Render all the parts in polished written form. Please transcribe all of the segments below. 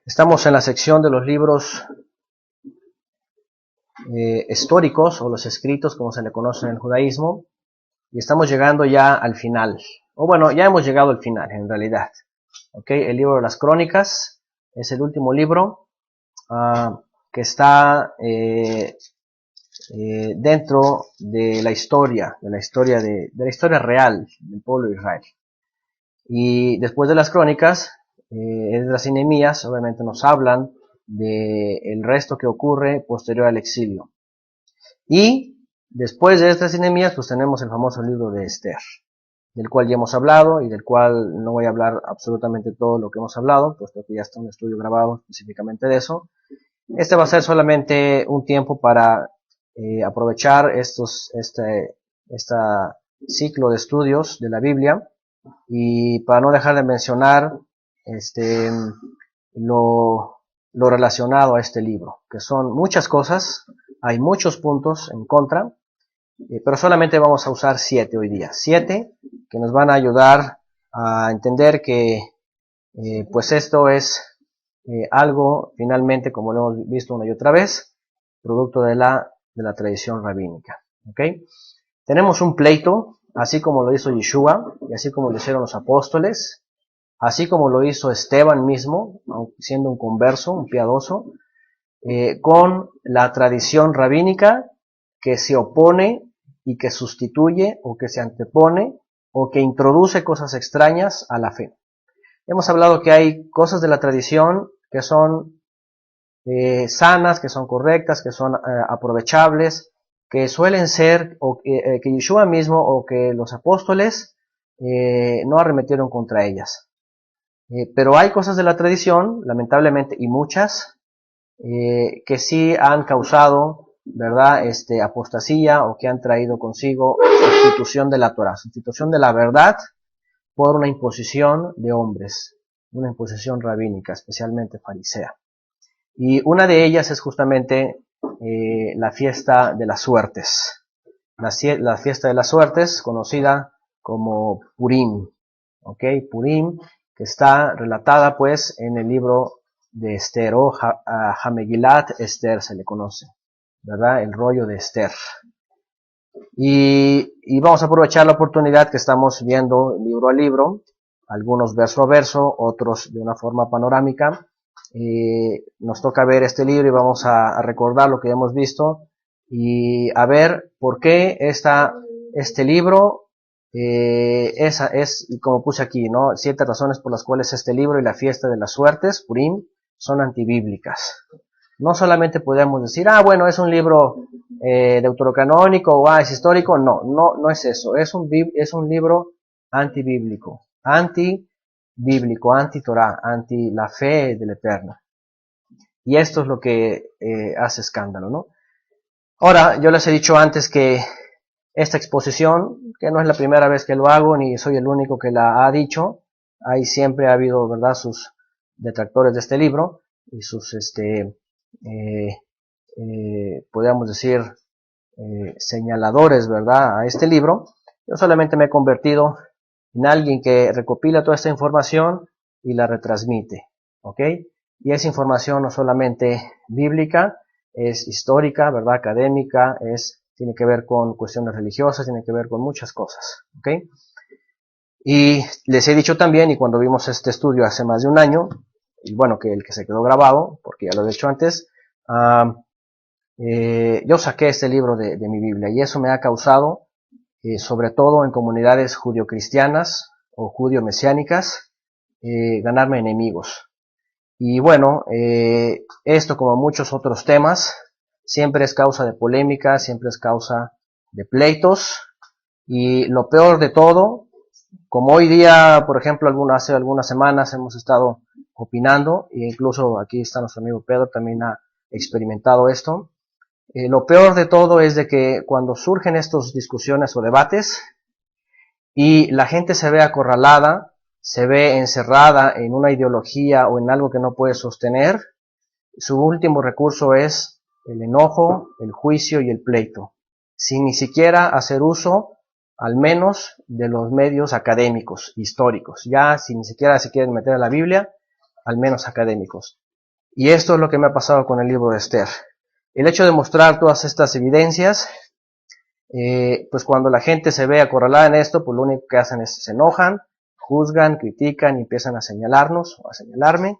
Estamos en la sección de los libros históricos o los escritos, como se le conoce en el judaísmo, y estamos llegando ya al final. O bueno, ya hemos llegado al final en realidad. ¿Okay? El libro de las Crónicas es el último libro que está dentro de la historia, de la historia real del pueblo de Israel. Y después de las Crónicas, Esdras y Nehemías obviamente nos hablan del resto que ocurre posterior al exilio. Y después de Esdras y Nehemías, pues tenemos el famoso libro de Esther, del cual ya hemos hablado y del cual no voy a hablar absolutamente todo lo que hemos hablado, puesto que ya está un estudio grabado específicamente de eso. Este va a ser solamente un tiempo para aprovechar este ciclo de estudios de la Biblia, y para no dejar de mencionar lo relacionado a este libro, que son muchas cosas, hay muchos puntos en contra, pero solamente vamos a usar 7 hoy día, 7 que nos van a ayudar a entender que pues esto es algo finalmente, como lo hemos visto una y otra vez, producto de la tradición rabínica. ¿Okay? Tenemos un pleito, así como lo hizo Yeshua, y así como lo hicieron los apóstoles, así como lo hizo Esteban mismo, siendo un converso, un piadoso, con la tradición rabínica que se opone y que sustituye o que se antepone o que introduce cosas extrañas a la fe. Hemos hablado que hay cosas de la tradición que son sanas, que son correctas, que son aprovechables, que suelen ser, o que Yeshua mismo o que los apóstoles no arremetieron contra ellas. Pero hay cosas de la tradición, lamentablemente, y muchas, que sí han causado, ¿verdad?, apostasía, o que han traído consigo sustitución de la Torah, sustitución de la verdad por una imposición de hombres, una imposición rabínica, especialmente farisea. Y una de ellas es justamente la fiesta de las suertes. La fiesta de las suertes, conocida como Purim. ¿Okay? Purim, que está relatada pues en el libro de Esther, o Hamegilat Esther se le conoce, ¿verdad? El rollo de Esther. Y vamos a aprovechar la oportunidad que estamos viendo libro a libro, algunos verso a verso, otros de una forma panorámica. Nos toca ver este libro y vamos a recordar lo que hemos visto y a ver por qué este libro es, como puse aquí, ¿no? 7 razones por las cuales este libro y la fiesta de las suertes, Purim, son antibíblicas. No solamente podemos decir, bueno, es un libro deuterocanónico o es histórico. No es eso. Es un libro antibíblico, anti-Torah, anti la fe del Eterno. Y esto es lo que hace escándalo, ¿no? Ahora, yo les he dicho antes que esta exposición, que no es la primera vez que lo hago, ni soy el único que la ha dicho, ahí siempre ha habido, ¿verdad?, sus detractores de este libro y sus, podríamos decir, señaladores, ¿verdad?, a este libro. Yo solamente me he convertido en alguien que recopila toda esta información y la retransmite, ¿ok? Y esa información no solamente bíblica, es histórica, ¿verdad?, académica, tiene que ver con cuestiones religiosas, tiene que ver con muchas cosas, ¿ok? Y les he dicho también, y cuando vimos este estudio hace más de un año, y bueno, que el que se quedó grabado, porque ya lo he dicho antes, yo saqué este libro de mi Biblia, y eso me ha causado, sobre todo en comunidades judio-cristianas o judio-mesiánicas, ganarme enemigos. Y bueno, esto, como muchos otros temas, siempre es causa de polémica, siempre es causa de pleitos, y lo peor de todo, como hoy día, por ejemplo, hace algunas semanas hemos estado opinando, e incluso aquí está nuestro amigo Pedro, también ha experimentado esto. Lo peor de todo es de que cuando surgen estas discusiones o debates y la gente se ve acorralada, se ve encerrada en una ideología o en algo que no puede sostener, su último recurso es el enojo, el juicio y el pleito, sin ni siquiera hacer uso, al menos, de los medios académicos, históricos. Ya, si ni siquiera se quieren meter a la Biblia, al menos académicos. Y esto es lo que me ha pasado con el libro de Esther. El hecho de mostrar todas estas evidencias, pues cuando la gente se ve acorralada en esto, pues lo único que hacen es se enojan, juzgan, critican y empiezan a señalarnos o a señalarme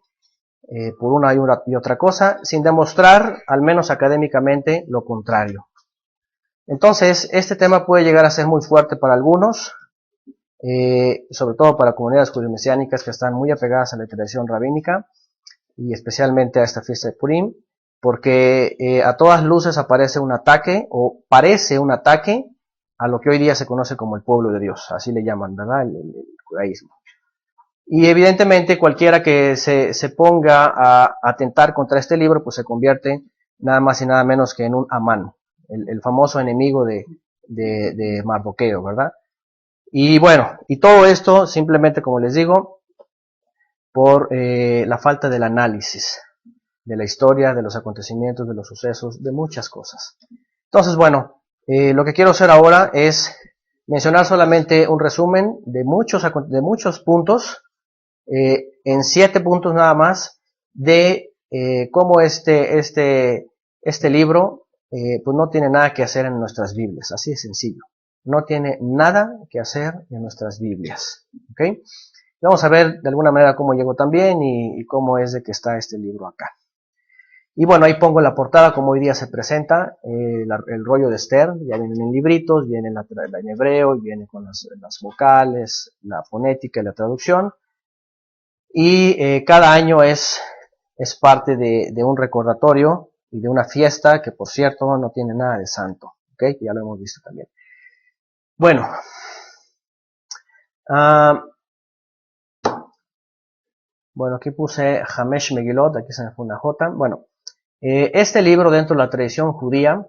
por una y otra cosa, sin demostrar, al menos académicamente, lo contrario. Entonces, este tema puede llegar a ser muy fuerte para algunos, sobre todo para comunidades judío-mesiánicas que están muy apegadas a la tradición rabínica y especialmente a esta fiesta de Purim, porque a todas luces aparece un ataque o parece un ataque a lo que hoy día se conoce como el pueblo de Dios, así le llaman, ¿verdad? El judaísmo. Y evidentemente cualquiera que se ponga a atentar contra este libro, pues se convierte nada más y nada menos que en un Amán, el famoso enemigo de Mardoqueo, ¿verdad? Y bueno, y todo esto simplemente, como les digo, por la falta del análisis de la historia, de los acontecimientos, de los sucesos, de muchas cosas. Entonces, bueno, lo que quiero hacer ahora es mencionar solamente un resumen de muchos puntos, en 7 puntos nada más, de cómo este libro pues no tiene nada que hacer en nuestras Biblias, así de sencillo. No tiene nada que hacer en nuestras Biblias. ¿Okay? Vamos a ver de alguna manera cómo llegó también y cómo es de que está este libro acá. Y bueno, ahí pongo la portada como hoy día se presenta, el rollo de Esther, ya vienen en libritos, viene en hebreo, viene con las vocales, la fonética y la traducción. Y cada año es parte de un recordatorio y de una fiesta que, por cierto, no tiene nada de santo, ¿okay? Que ya lo hemos visto también. Bueno, aquí puse Hamesh Megilot, aquí se me fue una J. Bueno, este libro dentro de la tradición judía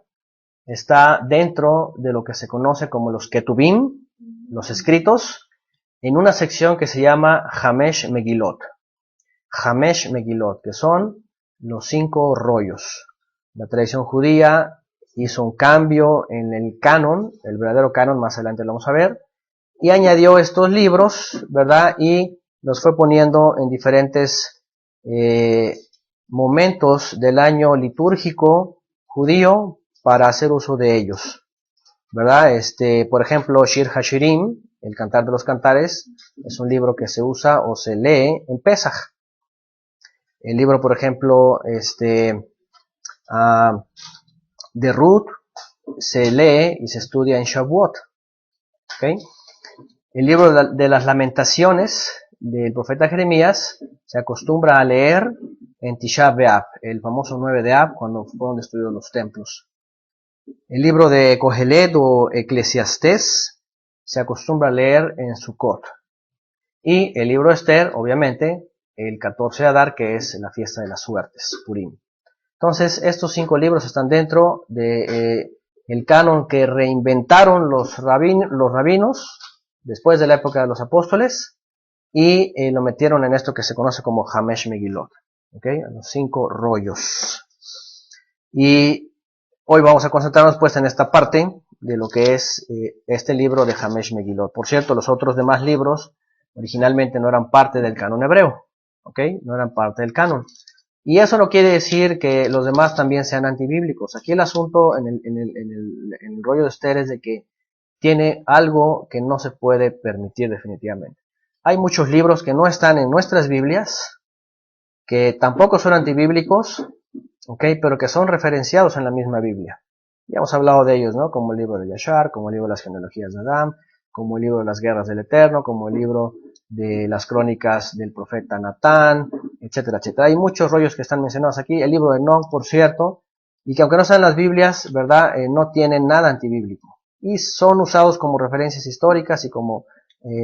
está dentro de lo que se conoce como los Ketubim, los escritos, en una sección que se llama Hamesh Megilot. Hamesh Megilot, que son los 5 rollos. La tradición judía hizo un cambio en el canon, el verdadero canon, más adelante lo vamos a ver, y añadió estos libros, ¿verdad? Y los fue poniendo en diferentes momentos del año litúrgico judío para hacer uso de ellos, ¿verdad? Por ejemplo, Shir Hashirim, el Cantar de los Cantares, es un libro que se usa o se lee en Pesaj. El libro, por ejemplo, de Ruth, se lee y se estudia en Shavuot. ¿Okay? El libro de las Lamentaciones del profeta Jeremías se acostumbra a leer en Tisha B'Av, el famoso 9 de Av, cuando fueron destruidos los templos. El libro de Kohelet o Eclesiastés se acostumbra a leer en Sukkot. Y el libro de Esther, obviamente, el 14 de Adar, que es la fiesta de las suertes, Purim. Entonces, estos 5 libros están dentro de el canon que reinventaron los rabinos después de la época de los apóstoles y lo metieron en esto que se conoce como Hamesh Megilot, ¿okay? Los 5 rollos. Y hoy vamos a concentrarnos pues en esta parte de lo que es este libro de Hamesh Megilot. Por cierto, los otros demás libros originalmente no eran parte del canon hebreo, ¿okay? No eran parte del canon. Y eso no quiere decir que los demás también sean antibíblicos. Aquí el asunto en el rollo de Esther es de que tiene algo que no se puede permitir definitivamente. Hay muchos libros que no están en nuestras Biblias, que tampoco son antibíblicos, ¿okay? Pero que son referenciados en la misma Biblia. Ya hemos hablado de ellos, ¿no? Como el libro de Yashar, como el libro de las genealogías de Adán, como el libro de las guerras del Eterno, como el libro de las crónicas del profeta Natán, etcétera, etcétera. Hay muchos rollos que están mencionados aquí. El libro de Enoch, por cierto, y que aunque no están en las Biblias, ¿verdad? No tienen nada antibíblico. Y son usados como referencias históricas y como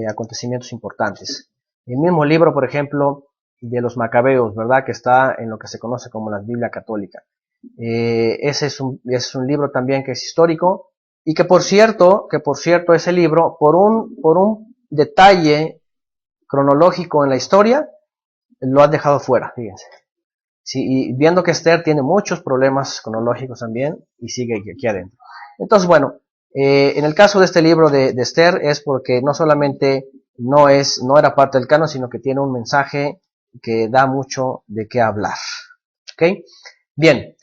acontecimientos importantes. El mismo libro, por ejemplo, de los Macabeos, ¿verdad? Que está en lo que se conoce como la Biblia católica. Ese es un libro también que es histórico y que por cierto ese libro, por un detalle cronológico en la historia, lo han dejado fuera, fíjense. Sí, y viendo que Esther tiene muchos problemas cronológicos también y sigue aquí adentro. Entonces, bueno, en el caso de este libro de Esther es porque no solamente no era parte del canon, sino que tiene un mensaje que da mucho de qué hablar. ¿Ok? Bien.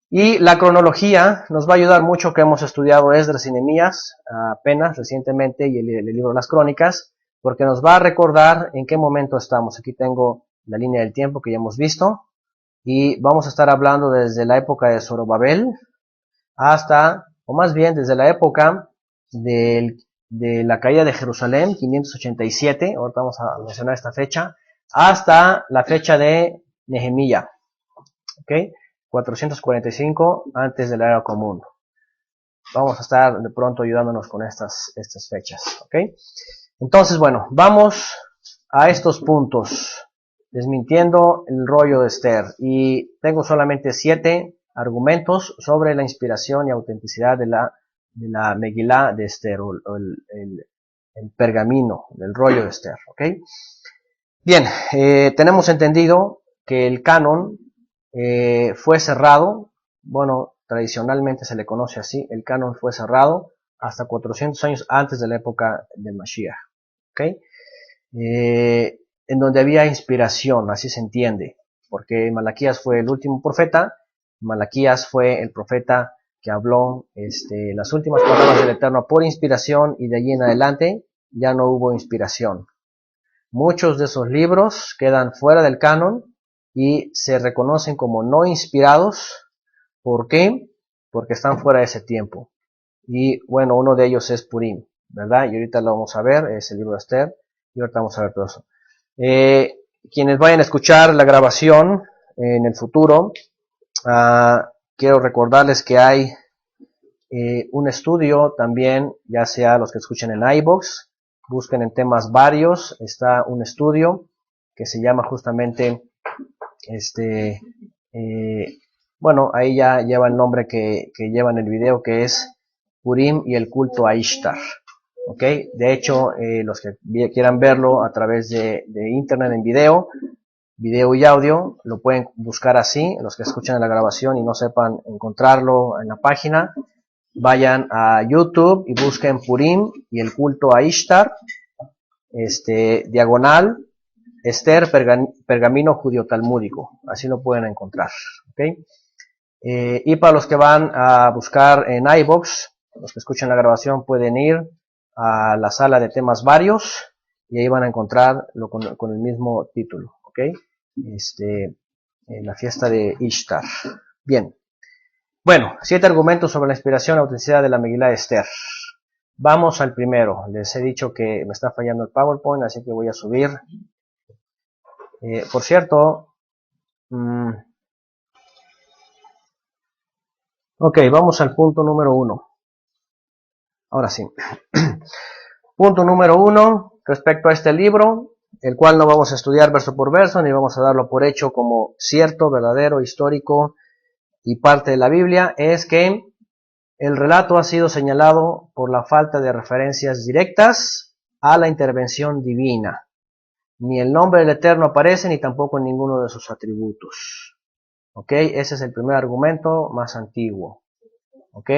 Y la cronología nos va a ayudar mucho, que hemos estudiado Esdras y Nehemías apenas recientemente, y el libro de las Crónicas, porque nos va a recordar en qué momento estamos. Aquí tengo la línea del tiempo que ya hemos visto, y vamos a estar hablando desde la época de Zorobabel hasta, o más bien desde la época de la caída de Jerusalén, 587, ahorita vamos a mencionar esta fecha, hasta la fecha de Nehemías, ¿ok? 445 antes de la era común. Vamos a estar de pronto ayudándonos con estas fechas, ¿ok? Entonces, bueno, vamos a estos puntos, desmintiendo el rollo de Esther, y tengo solamente 7 argumentos sobre la inspiración y autenticidad de la Megilá de Esther, o el pergamino del rollo de Esther, ¿ok? Bien, tenemos entendido que el canon fue cerrado, bueno, tradicionalmente se le conoce así, el canon fue cerrado hasta 400 años antes de la época del Mashiach, ¿ok? En donde había inspiración, así se entiende, porque Malaquías fue el último profeta, Malaquías fue el profeta que habló las últimas palabras del Eterno por inspiración, y de allí en adelante ya no hubo inspiración. Muchos de esos libros quedan fuera del canon y se reconocen como no inspirados. ¿Por qué? Porque están fuera de ese tiempo. Y bueno, uno de ellos es Purim, ¿verdad? Y ahorita lo vamos a ver, es el libro de Esther, y ahorita vamos a ver todo eso. Quienes vayan a escuchar la grabación en el futuro, quiero recordarles que hay un estudio también, ya sea los que escuchen en iVoox, busquen en temas varios, está un estudio que se llama justamente, bueno, ahí ya lleva el nombre que lleva en el video, que es Purim y el culto a Ishtar. ¿Ok? De hecho, los que quieran verlo a través de internet en video y audio, lo pueden buscar así. Los que escuchan la grabación y no sepan encontrarlo en la página, vayan a YouTube y busquen Purim y el culto a Ishtar, diagonal, Esther, pergamino judío talmúdico, así lo pueden encontrar, ¿ok? Y para los que van a buscar en iVoox, los que escuchan la grabación pueden ir a la sala de temas varios, y ahí van a encontrarlo con el mismo título, ¿ok? La fiesta de Ishtar. Bien. Bueno, 7 argumentos sobre la inspiración y autenticidad de la Megilá de Esther. Vamos al primero. Les he dicho que me está fallando el PowerPoint, así que voy a subir. Por cierto, ok, vamos al punto número 1. Ahora sí. Punto número 1, respecto a este libro, el cual no vamos a estudiar verso por verso, ni vamos a darlo por hecho como cierto, verdadero, histórico y parte de la Biblia, es que el relato ha sido señalado por la falta de referencias directas a la intervención divina. Ni el nombre del Eterno aparece, ni tampoco en ninguno de sus atributos. ¿Ok? Ese es el primer argumento más antiguo. ¿Ok?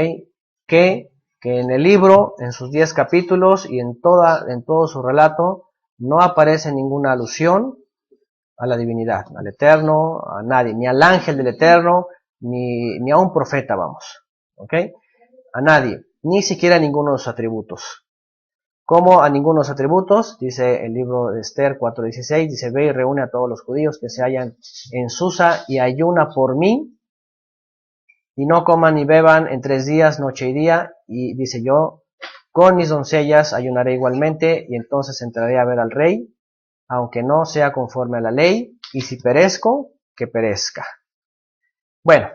Que en el libro, en sus 10 capítulos y en todo su relato, no aparece ninguna alusión a la divinidad, al Eterno, a nadie, ni al ángel del Eterno, ni a un profeta, vamos. ¿Ok? A nadie, ni siquiera a ninguno de sus atributos. ¿Cómo a ninguno de los atributos? Dice el libro de Esther 4:16, dice: ve y reúne a todos los judíos que se hallan en Susa y ayuna por mí, y no coman ni beban en 3 días, noche y día, y dice: yo con mis doncellas ayunaré igualmente, y entonces entraré a ver al rey, aunque no sea conforme a la ley, y si perezco, que perezca. Bueno,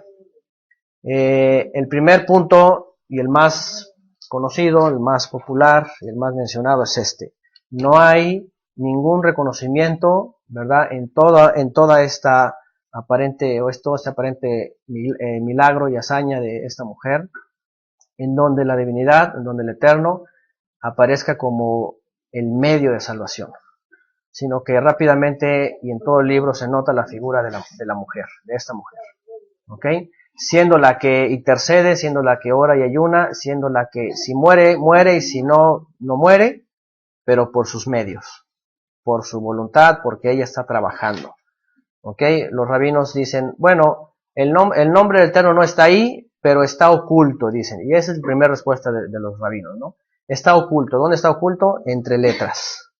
el primer punto y el más conocido, el más popular y el más mencionado es este. No hay ningún reconocimiento, ¿verdad?, en toda esta aparente, todo este aparente milagro y hazaña de esta mujer, en donde la divinidad, en donde el Eterno aparezca como el medio de salvación, sino que rápidamente y en todo el libro se nota la figura de la mujer, de esta mujer, ¿ok? Siendo la que intercede, siendo la que ora y ayuna, siendo la que si muere, muere, y si no, no muere, pero por sus medios, por su voluntad, porque ella está trabajando. ¿Ok? Los rabinos dicen, bueno, el nombre del Eterno no está ahí, pero está oculto, dicen. Y esa es la primera respuesta de los rabinos, ¿no? Está oculto. ¿Dónde está oculto? Entre letras.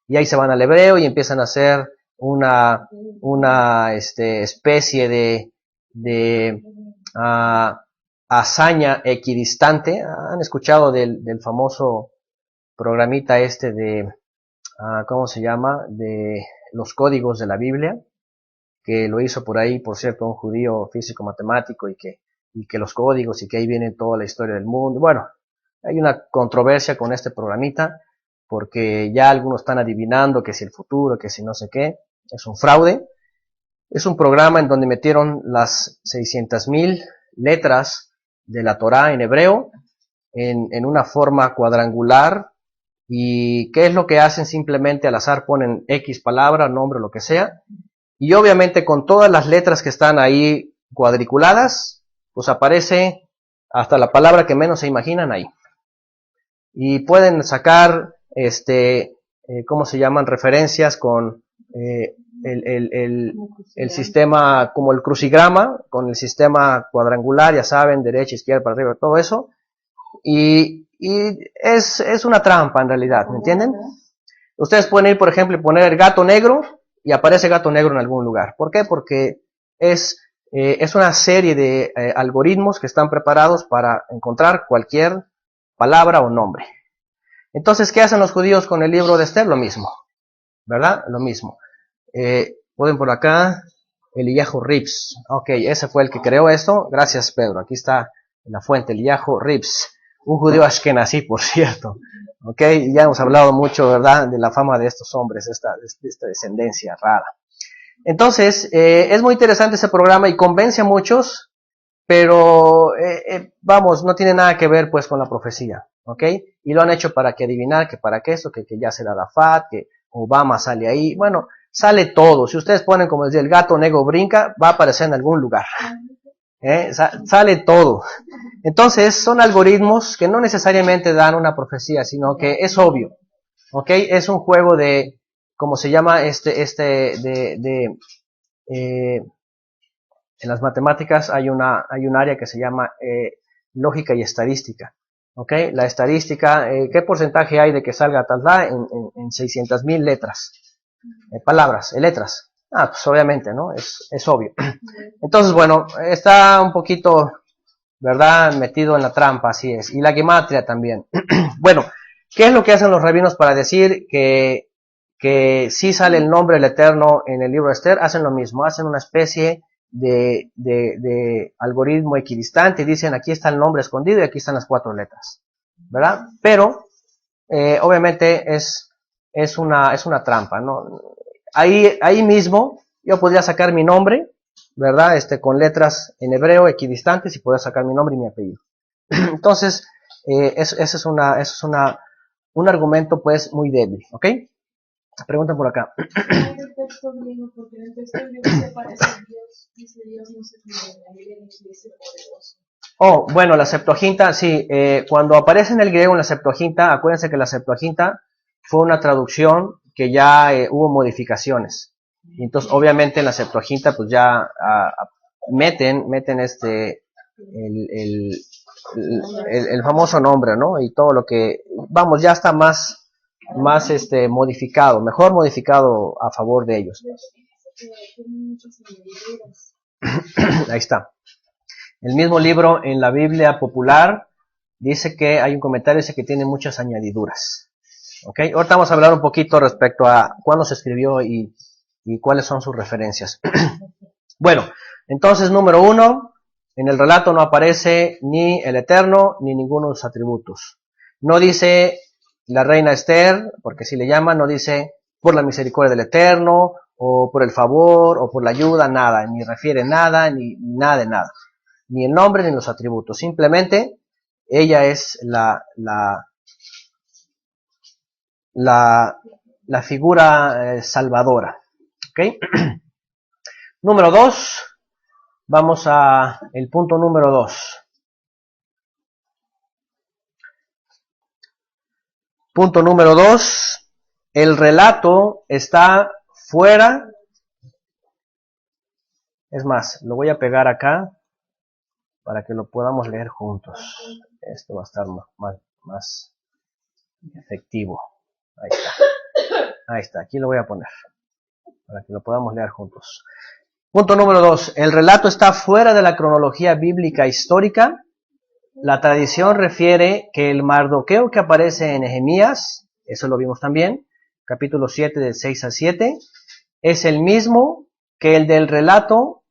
Y ahí se van al hebreo y empiezan a hacer una especie de hazaña equidistante. ¿Han escuchado del famoso programita ¿cómo se llama? De los códigos de la Biblia, que lo hizo por ahí, por cierto, un judío físico matemático y que los códigos y que ahí viene toda la historia del mundo. Bueno, hay una controversia con este programita porque ya algunos están adivinando que si el futuro, que si no sé qué, es un fraude. Es un programa en donde metieron las 600,000 letras de la Torá en hebreo en una forma cuadrangular. ¿Y qué es lo que hacen? Simplemente al azar ponen X palabra, nombre, lo que sea. Y obviamente con todas las letras que están ahí cuadriculadas, pues aparece hasta la palabra que menos se imaginan ahí. Y pueden sacar, ¿cómo se llaman? Referencias con el sistema, como el crucigrama, con el sistema cuadrangular, ya saben, derecha, izquierda, para arriba, todo eso. Y es una trampa en realidad, ¿me entienden? Ustedes pueden ir, por ejemplo, y poner el gato negro y aparece gato negro en algún lugar. ¿Por qué? Porque es una serie de algoritmos que están preparados para encontrar cualquier palabra o nombre. Entonces, ¿qué hacen los judíos con el libro de Esther? Lo mismo, ¿verdad? Lo mismo. Pueden por acá, Eliyahu Rips. Ok, ese fue el que creó esto. Gracias, Pedro. Aquí está la fuente, Eliyahu Rips. Un judío ashkenazí, por cierto. Ok, ya hemos hablado mucho, ¿verdad?, de la fama de estos hombres, esta descendencia rara. Entonces, es muy interesante ese programa y convence a muchos, pero vamos, no tiene nada que ver pues con la profecía, ¿ok? Y lo han hecho para que adivinar que para qué eso, que ya será Arafat, que Obama sale ahí. Bueno, sale todo. Si ustedes ponen, como decía, el gato negro brinca, va a aparecer en algún lugar. Sale todo. Entonces, son algoritmos que no necesariamente dan una profecía, sino que es obvio, ¿ok? Es un juego de, ¿cómo se llama? En las matemáticas hay un área que se llama lógica y estadística, ¿ok? La estadística, ¿qué porcentaje hay de que salga tal en 600,000 letras? Palabras, letras. Pues obviamente, ¿no? Es obvio. Entonces, bueno, está un poquito, ¿verdad?, metido en la trampa, así es. Y la gematria también. Bueno, ¿qué es lo que hacen los rabinos para decir que sí sale el nombre del Eterno en el libro de Esther? Hacen lo mismo, hacen una especie de algoritmo equidistante y dicen, aquí está el nombre escondido y aquí están las 4 letras, ¿verdad? Pero, obviamente es una trampa, ¿no? Ahí mismo yo podría sacar mi nombre, ¿verdad? Con letras en hebreo equidistantes y podría sacar mi nombre y mi apellido. Entonces, ese es un argumento pues muy débil, ¿ok? Preguntan por acá. Oh, bueno, la Septuaginta, sí, cuando aparece en el griego en la Septuaginta, acuérdense que la Septuaginta fue una traducción que ya hubo modificaciones. Y entonces, obviamente, en la Septuaginta, pues ya meten el famoso nombre, ¿no? Y todo lo que, vamos, ya está más modificado, mejor modificado a favor de ellos. Ahí está. El mismo libro en la Biblia popular dice que hay un comentario, dice que tiene muchas añadiduras. ¿Ok? Ahorita vamos a hablar un poquito respecto a cuándo se escribió y cuáles son sus referencias. Bueno, entonces, número 1, en el relato no aparece ni el Eterno ni ninguno de sus atributos. No dice la reina Esther, porque si le llaman, no dice por la misericordia del Eterno, o por el favor, o por la ayuda, nada, ni refiere nada, ni nada de nada. Ni el nombre ni los atributos. Simplemente, ella es la figura salvadora. ¿Ok? Número 2. Vamos a el punto número 2. Punto número 2. El relato está fuera Es más, lo voy a pegar acá para que lo podamos leer juntos. Esto va a estar más efectivo. Ahí está. Ahí está, aquí lo voy a poner para que lo podamos leer juntos. Punto número 2. El relato está fuera de la cronología bíblica histórica. La tradición refiere que el Mardoqueo que aparece en Nehemías, eso lo vimos también, capítulo 7 del 6 al 7, es el mismo que el del relato,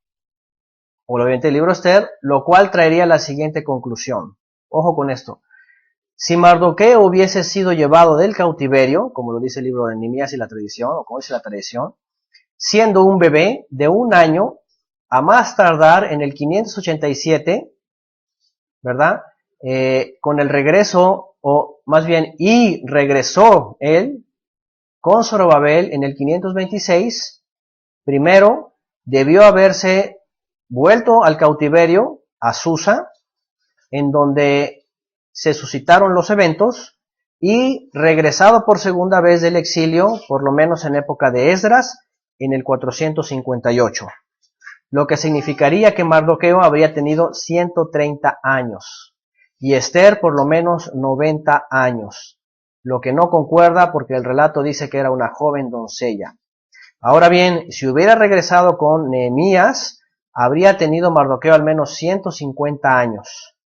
o obviamente el libro Esther, lo cual traería la siguiente conclusión. Ojo con esto. Si Mardoqueo hubiese sido llevado del cautiverio, como lo dice el libro de Nehemías y la tradición, o como dice la tradición, siendo un bebé de 1 año, a más tardar en el 587, ¿verdad? Con el regreso, o más bien, y regresó él con Zorobabel en el 526, primero debió haberse vuelto al cautiverio, a Susa, en donde se suscitaron los eventos, y regresado por segunda vez del exilio, por lo menos en época de Esdras, en el 458. Lo que significaría que Mardoqueo habría tenido 130 años y Esther por lo menos 90 años, lo que no concuerda porque el relato dice que era una joven doncella. Ahora bien, si hubiera regresado con Nehemías, habría tenido Mardoqueo al menos 150 años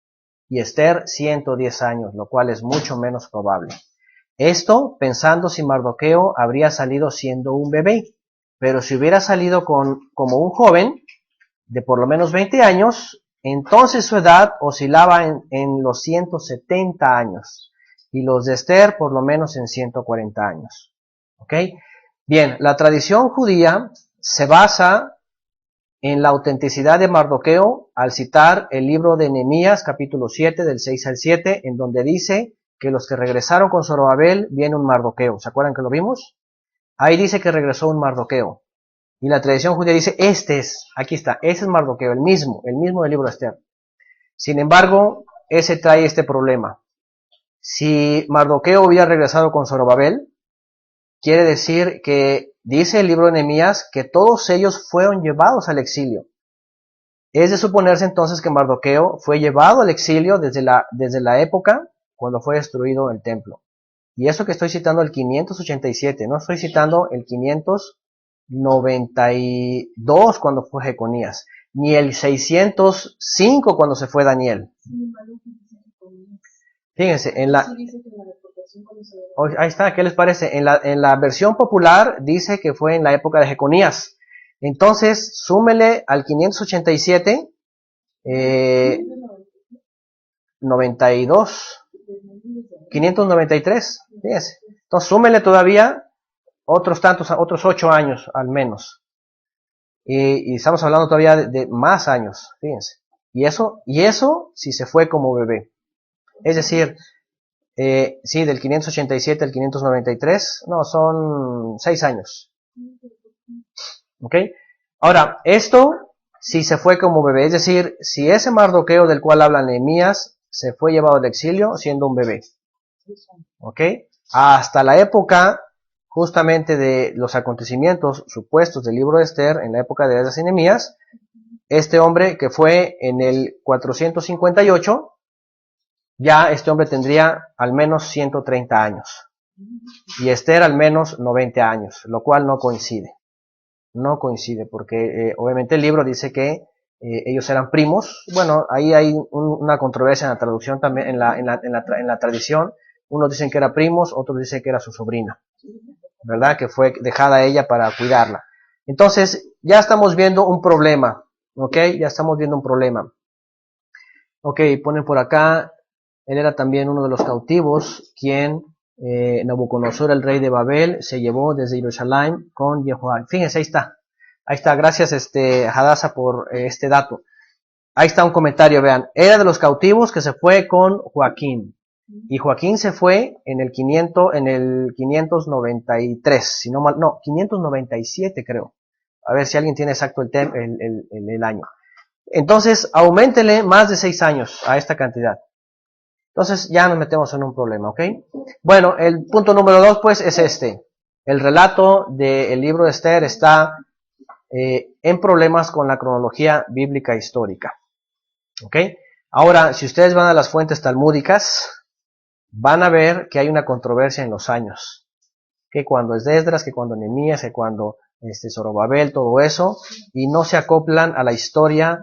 y Esther 110 años, lo cual es mucho menos probable. Esto pensando si Mardoqueo habría salido siendo un bebé, pero si hubiera salido como un joven, de por lo menos 20 años, entonces su edad oscilaba en los 170 años y los de Esther por lo menos en 140 años. ¿Ok? Bien, la tradición judía se basa en la autenticidad de Mardoqueo al citar el libro de Nehemías capítulo 7 del 6 al 7 en donde dice que los que regresaron con Zorobabel viene un Mardoqueo. ¿Se acuerdan que lo vimos? Ahí dice que regresó un Mardoqueo. Y la tradición judía dice, aquí está, ese es Mardoqueo, el mismo del libro de Esther. Sin embargo, ese trae este problema. Si Mardoqueo hubiera regresado con Zorobabel, quiere decir que, dice el libro de Nehemías, que todos ellos fueron llevados al exilio. Es de suponerse entonces que Mardoqueo fue llevado al exilio desde la época cuando fue destruido el templo. Y eso que estoy citando el 587, no estoy citando el 592 cuando fue Jeconías, ni el 605 cuando se fue Daniel. Fíjense, ahí está, ¿qué les parece? En la versión popular dice que fue en la época de Jeconías. Entonces, súmele al 587, 92, 593, fíjense. Entonces, súmele todavía otros 8 años al menos. Y estamos hablando todavía de más años, fíjense. Y eso si se fue como bebé. Es decir, sí, del 587 al 593, no, son 6 años. ¿Ok? Ahora, esto si se fue como bebé, es decir, si ese Mardoqueo del cual habla Nehemías se fue llevado al exilio siendo un bebé. ¿Ok? Hasta la época justamente de los acontecimientos supuestos del libro de Esther, en la época de Esdras y Nehemías, este hombre que fue en el 458, ya este hombre tendría al menos 130 años. Y Esther al menos 90 años, lo cual no coincide. No coincide, porque obviamente el libro dice que ellos eran primos. Bueno, ahí hay una controversia en la traducción también, en la tradición. Unos dicen que era primos, otros dicen que era su sobrina, ¿verdad? Que fue dejada ella para cuidarla. Entonces, ya estamos viendo un problema, ¿ok? Ya estamos viendo un problema. Ok, ponen por acá, él era también uno de los cautivos, quien Nabucodonosor, el rey de Babel, se llevó desde Jerusalén con Jehoiakim. Fíjense, ahí está, gracias Hadassah por este dato. Ahí está un comentario, vean, era de los cautivos que se fue con Joaquín. Y Joaquín se fue en el 593, si no mal, no, 597 creo. A ver si alguien tiene exacto el año. Entonces, auméntele más de 6 años a esta cantidad. Entonces, ya nos metemos en un problema, ¿ok? Bueno, el punto número 2, pues, es este. El relato del libro de Esther está en problemas con la cronología bíblica histórica. ¿Ok? Ahora, si ustedes van a las fuentes talmúdicas, van a ver que hay una controversia en los años. Que cuando es de Esdras, que cuando Nehemías, que cuando Zorobabel, todo eso, y no se acoplan a la historia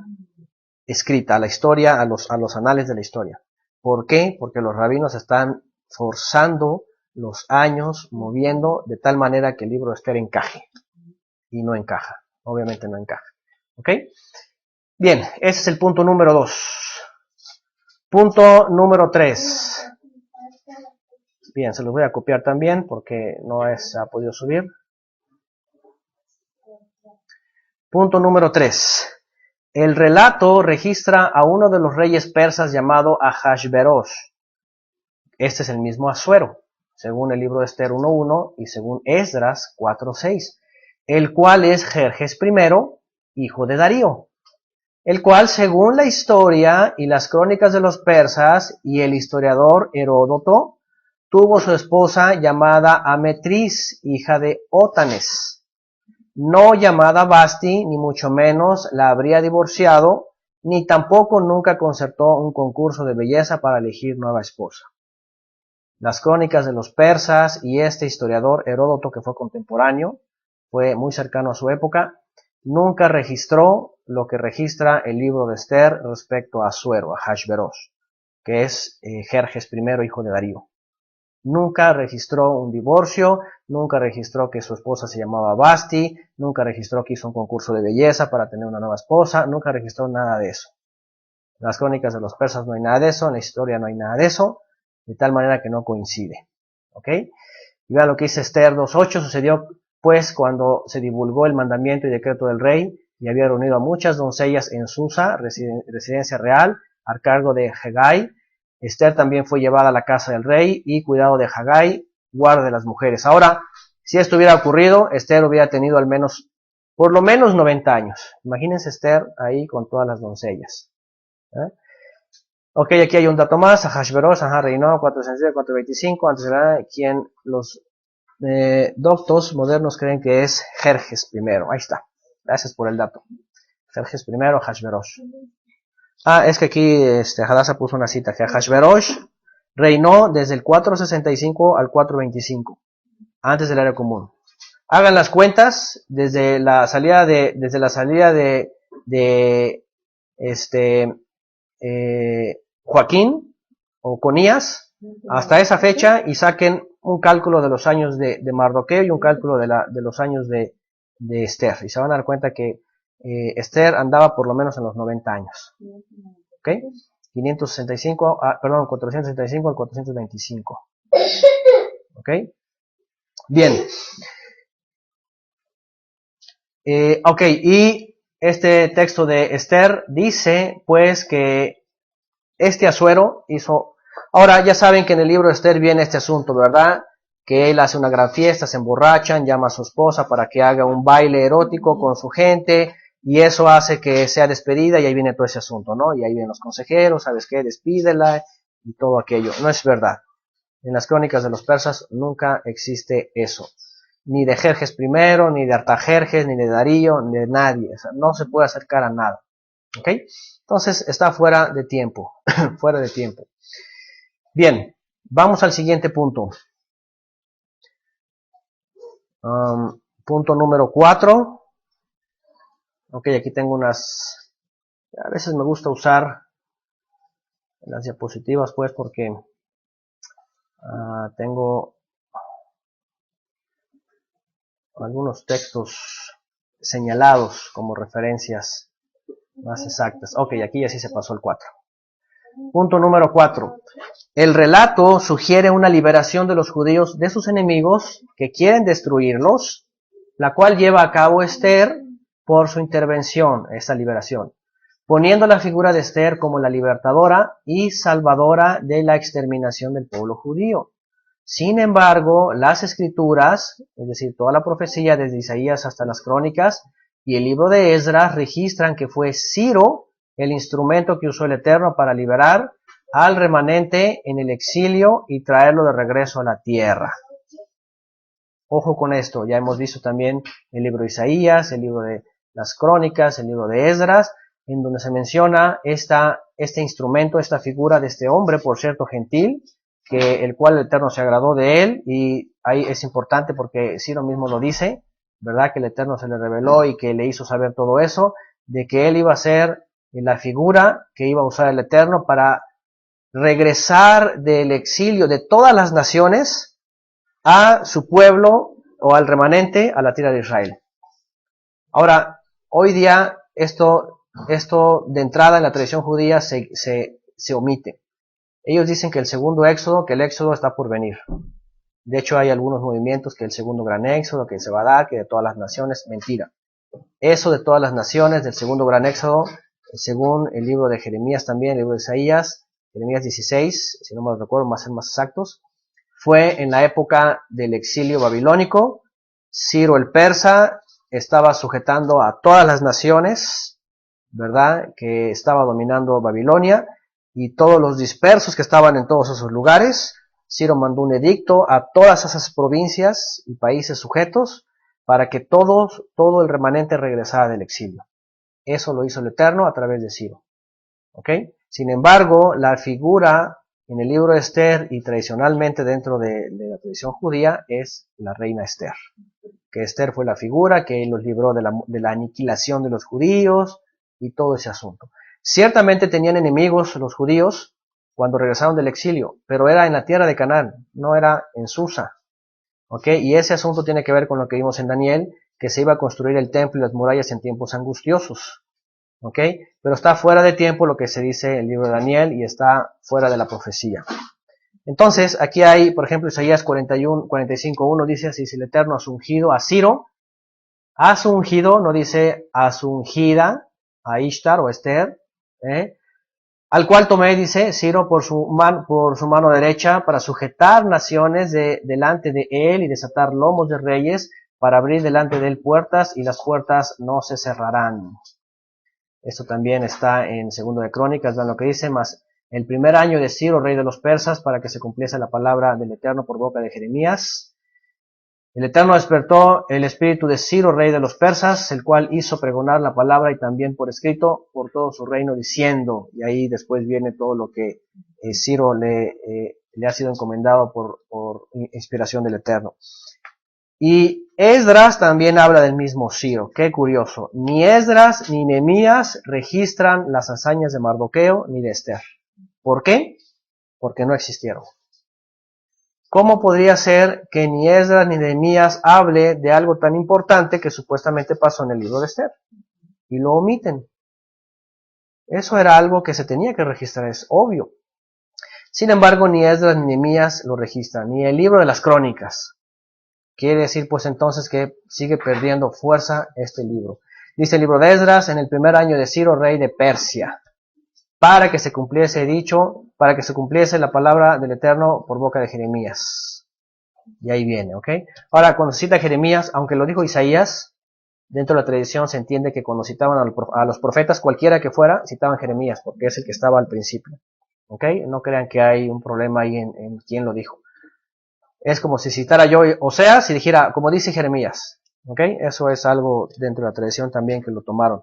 escrita, a la historia, a los anales de la historia. ¿Por qué? Porque los rabinos están forzando los años, moviendo de tal manera que el libro de Esther encaje. Y no encaja. Obviamente no encaja. ¿Ok? Bien, ese es el punto número 2. Punto número 3. Bien, se los voy a copiar también porque no se ha podido subir. Punto número 3. El relato registra a uno de los reyes persas llamado Ahasverosh. Este es el mismo Asuero, según el libro de Esther 1.1 y según Esdras 4.6, el cual es Jerjes I, hijo de Darío, el cual, según la historia y las crónicas de los persas y el historiador Heródoto, tuvo su esposa llamada Ametris, hija de Ótanes, no llamada Basti, ni mucho menos la habría divorciado, ni tampoco nunca concertó un concurso de belleza para elegir nueva esposa. Las crónicas de los persas y este historiador Heródoto, que fue contemporáneo, fue muy cercano a su época, nunca registró lo que registra el libro de Esther respecto a Asuero, a Ahasverosh, que es Jerjes I, hijo de Darío. Nunca registró un divorcio, nunca registró que su esposa se llamaba Basti, nunca registró que hizo un concurso de belleza para tener una nueva esposa, nunca registró nada de eso. En las crónicas de los persas no hay nada de eso, en la historia no hay nada de eso, de tal manera que no coincide. ¿Ok? Y vean lo que dice Esther 2.8, sucedió pues cuando se divulgó el mandamiento y decreto del rey, y había reunido a muchas doncellas en Susa, residencia real, a cargo de Hegai. Esther también fue llevada a la casa del rey, y cuidado de Hegai, guarda de las mujeres. Ahora, si esto hubiera ocurrido, Esther hubiera tenido al menos, por lo menos 90 años. Imagínense Esther ahí con todas las doncellas. Ok, aquí hay un dato más. Ahasverosh reinó 467-425 antes de la quien los doctos modernos creen que es Jerjes I. Ahí está. Gracias por el dato. Jerjes I, Ahasverosh. Es que aquí Hadassah puso una cita, que Ahasverosh reinó desde el 465 al 425, antes del era común. Hagan las cuentas desde la salida de Joaquín o Conías hasta esa fecha y saquen un cálculo de los años de Mardoqueo y un cálculo de los años de Esther, y se van a dar cuenta que Esther andaba por lo menos en los 90 años. ¿Ok? 465 al 425. ¿Ok? Bien. Ok, y este texto de Esther dice pues que este Asuero hizo... Ahora ya saben que en el libro de Esther viene este asunto, ¿verdad? Que él hace una gran fiesta, se emborrachan, llama a su esposa para que haga un baile erótico con su gente, y eso hace que sea despedida, y ahí viene todo ese asunto, ¿no? Y ahí vienen los consejeros, ¿sabes qué? Despídela y todo aquello. No es verdad. En las crónicas de los persas nunca existe eso. Ni de Jerjes I, ni de Artajerjes, ni de Darío, ni de nadie. O sea, no se puede acercar a nada. ¿Ok? Entonces está fuera de tiempo. Fuera de tiempo. Bien, vamos al siguiente punto. Punto número 4. Ok, aquí tengo unas... A veces me gusta usar las diapositivas pues porque tengo algunos textos señalados como referencias más exactas. Ok, aquí ya sí se pasó el 4. Punto número 4. El relato sugiere una liberación de los judíos de sus enemigos que quieren destruirlos, la cual lleva a cabo Esther por su intervención, esta liberación, poniendo la figura de Esther como la libertadora y salvadora de la exterminación del pueblo judío. Sin embargo, las escrituras, es decir, toda la profecía desde Isaías hasta las crónicas y el libro de Esdras registran que fue Ciro el instrumento que usó el Eterno para liberar al remanente en el exilio y traerlo de regreso a la tierra. Ojo con esto, ya hemos visto también el libro de Isaías, el libro de las Crónicas, el libro de Esdras, en donde se menciona este instrumento, esta figura de este hombre, por cierto, gentil, el cual el Eterno se agradó de él, y ahí es importante porque Ciro mismo lo dice, ¿verdad? Que el Eterno se le reveló y que le hizo saber todo eso, de que él iba a ser la figura que iba a usar el Eterno para regresar del exilio de todas las naciones a su pueblo o al remanente, a la tierra de Israel. Ahora, hoy día esto de entrada en la tradición judía se omite. Ellos dicen que el segundo éxodo, que el éxodo está por venir. De hecho, hay algunos movimientos que el segundo gran éxodo, que se va a dar, que de todas las naciones, mentira. Eso de todas las naciones, del segundo gran éxodo, según el libro de Jeremías también, el libro de Isaías, Jeremías 16, si no me recuerdo, más ser más exactos, fue en la época del exilio babilónico. Ciro el persa estaba sujetando a todas las naciones, ¿verdad?, que estaba dominando Babilonia, y todos los dispersos que estaban en todos esos lugares. Ciro mandó un edicto a todas esas provincias y países sujetos para que todo el remanente regresara del exilio. Eso lo hizo el Eterno a través de Ciro. ¿Ok? Sin embargo, la figura en el libro de Esther y tradicionalmente dentro de la tradición judía es la reina Esther. Que Esther fue la figura que los libró de la aniquilación de los judíos y todo ese asunto. Ciertamente tenían enemigos los judíos cuando regresaron del exilio, pero era en la tierra de Canaán, no era en Susa. ¿Ok? Y ese asunto tiene que ver con lo que vimos en Daniel, que se iba a construir el templo y las murallas en tiempos angustiosos. ¿Ok? Pero está fuera de tiempo lo que se dice en el libro de Daniel y está fuera de la profecía. Entonces, aquí hay, por ejemplo, Isaías 45:1 dice así: si el Eterno ha ungido a Ciro, no dice a ungida, a Ishtar o Esther, al cual tomé, dice Ciro, por su mano derecha, para sujetar naciones delante de él y desatar lomos de reyes, para abrir delante de él puertas, y las puertas no se cerrarán. Esto también está en Segundo de Crónicas, vean lo que dice: más el primer año de Ciro, rey de los persas, para que se cumpliese la palabra del Eterno por boca de Jeremías. El Eterno despertó el espíritu de Ciro, rey de los persas, el cual hizo pregonar la palabra y también por escrito por todo su reino, diciendo, y ahí después viene todo lo que Ciro le ha sido encomendado por inspiración del Eterno. Y Esdras también habla del mismo Ciro. Qué curioso. Ni Esdras ni Nehemías registran las hazañas de Mardoqueo ni de Esther. ¿Por qué? Porque no existieron. ¿Cómo podría ser que ni Esdras ni Nehemías hable de algo tan importante que supuestamente pasó en el libro de Esther? Y lo omiten. Eso era algo que se tenía que registrar, es obvio. Sin embargo, ni Esdras ni Nehemías lo registran, ni el libro de las Crónicas. Quiere decir pues entonces que sigue perdiendo fuerza este libro. Dice el libro de Esdras: en el primer año de Ciro, rey de Persia, para que se cumpliese para que se cumpliese la palabra del Eterno por boca de Jeremías. Y ahí viene, ¿ok? Ahora, cuando se cita Jeremías, aunque lo dijo Isaías, dentro de la tradición se entiende que cuando citaban a los profetas, cualquiera que fuera, citaban Jeremías, porque es el que estaba al principio. ¿Ok? No crean que hay un problema ahí en quién lo dijo. Es como si citara yo, o sea, si dijera, como dice Jeremías. ¿Ok? Eso es algo dentro de la tradición también que lo tomaron.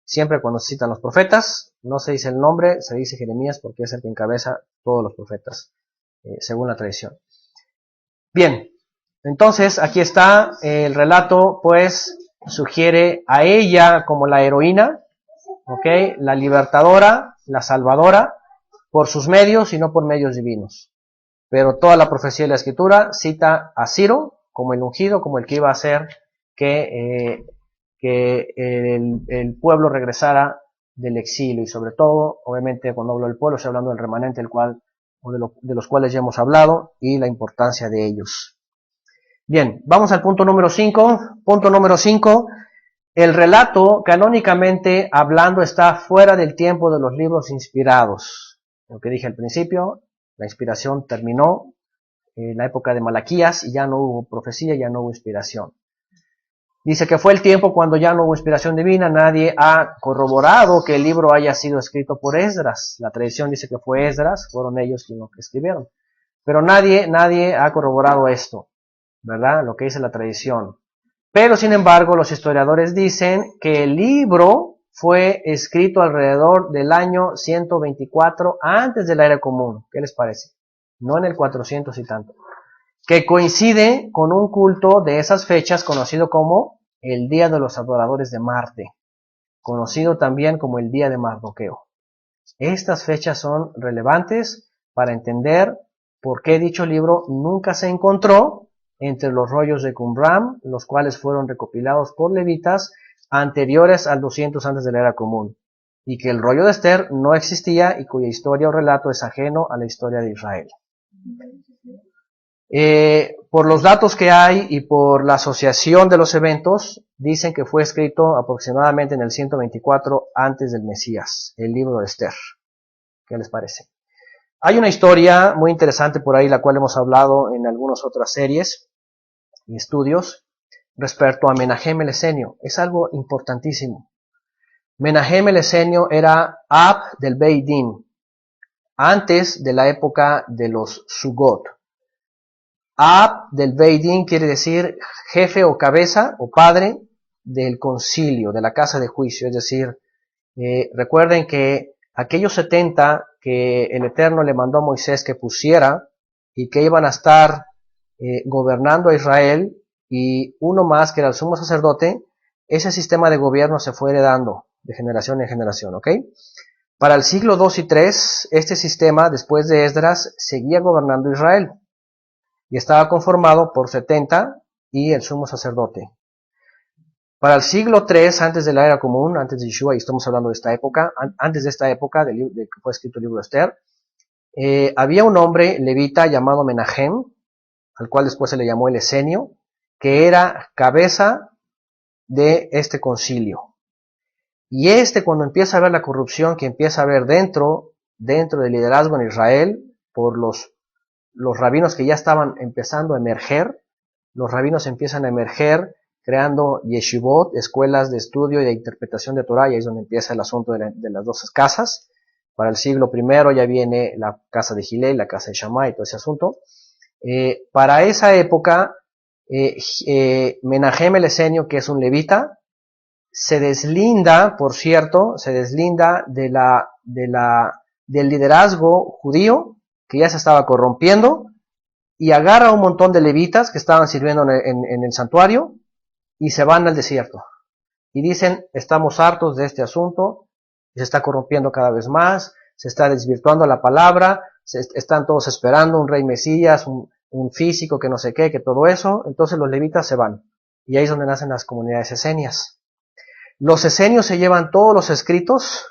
Siempre cuando se citan los profetas, no se dice el nombre, se dice Jeremías porque es el que encabeza todos los profetas, según la tradición. Bien, entonces aquí está el relato, pues sugiere a ella como la heroína, ¿ok? La libertadora, la salvadora, por sus medios y no por medios divinos. Pero toda la profecía de la Escritura cita a Ciro como el ungido, como el que iba a hacer que el pueblo regresara del exilio. Y sobre todo, obviamente, cuando hablo del pueblo, estoy hablando del remanente, de los cuales ya hemos hablado, y la importancia de ellos. Bien, vamos al punto número 5. Punto número 5. El relato, canónicamente hablando, está fuera del tiempo de los libros inspirados. Lo que dije al principio, la inspiración terminó en la época de Malaquías y ya no hubo profecía, ya no hubo inspiración. Dice que fue el tiempo cuando ya no hubo inspiración divina. Nadie ha corroborado que el libro haya sido escrito por Esdras. La tradición dice que fue Esdras, fueron ellos quienes lo escribieron. Pero nadie ha corroborado esto, ¿verdad? Lo que dice la tradición. Pero sin embargo, los historiadores dicen que el libro fue escrito alrededor del año 124 antes de la era común. ¿Qué les parece? No en el 400 y tanto. Que coincide con un culto de esas fechas conocido como el Día de los Adoradores de Marte, conocido también como el Día de Mardoqueo. Estas fechas son relevantes para entender por qué dicho libro nunca se encontró entre los rollos de Qumran, los cuales fueron recopilados por levitas anteriores al 200 antes de la era común, y que el rollo de Esther no existía y cuya historia o relato es ajeno a la historia de Israel. Por los datos que hay y por la asociación de los eventos, dicen que fue escrito aproximadamente en el 124 antes del Mesías, el libro de Esther. ¿Qué les parece? Hay una historia muy interesante por ahí, la cual hemos hablado en algunas otras series y estudios, respecto a Menahem el Esenio. Es algo importantísimo. Menahem el Esenio era Ab del Beit Din, antes de la época de los Sugot. Ab del Beit Din quiere decir jefe o cabeza o padre del concilio, de la casa de juicio. Es decir, recuerden que aquellos 70 que el Eterno le mandó a Moisés que pusiera y que iban a estar gobernando a Israel, y uno más que era el sumo sacerdote, ese sistema de gobierno se fue heredando de generación en generación, ¿ok? Para el siglo 2 y 3, este sistema, después de Esdras, seguía gobernando Israel y estaba conformado por 70 y el sumo sacerdote. Para el siglo 3, antes de la era común, antes de Yeshua, y estamos hablando de esta época, antes de esta época de que fue escrito el libro de Esther, había un hombre levita llamado Menahem, al cual después se le llamó el Esenio, que era cabeza de este concilio. Y cuando empieza a ver la corrupción que empieza a haber dentro del liderazgo en Israel, por los rabinos que ya estaban empezando a emerger, los rabinos empiezan a emerger creando yeshivot, escuelas de estudio y de interpretación de Torah, y ahí es donde empieza el asunto de las 12 casas. Para el siglo I ya viene la casa de Gilel, la casa de Shammai y todo ese asunto. Para esa época, Menahem el Esenio, que es un levita, se deslinda, por cierto, del liderazgo judío, que ya se estaba corrompiendo, y agarra a un montón de levitas que estaban sirviendo en el santuario, y se van al desierto. Y dicen, estamos hartos de este asunto, se está corrompiendo cada vez más, se está desvirtuando la palabra, están todos esperando un rey Mesías, un físico que no sé qué, que todo eso. Entonces los levitas se van. Y ahí es donde nacen las comunidades esenias. Los esenios se llevan todos los escritos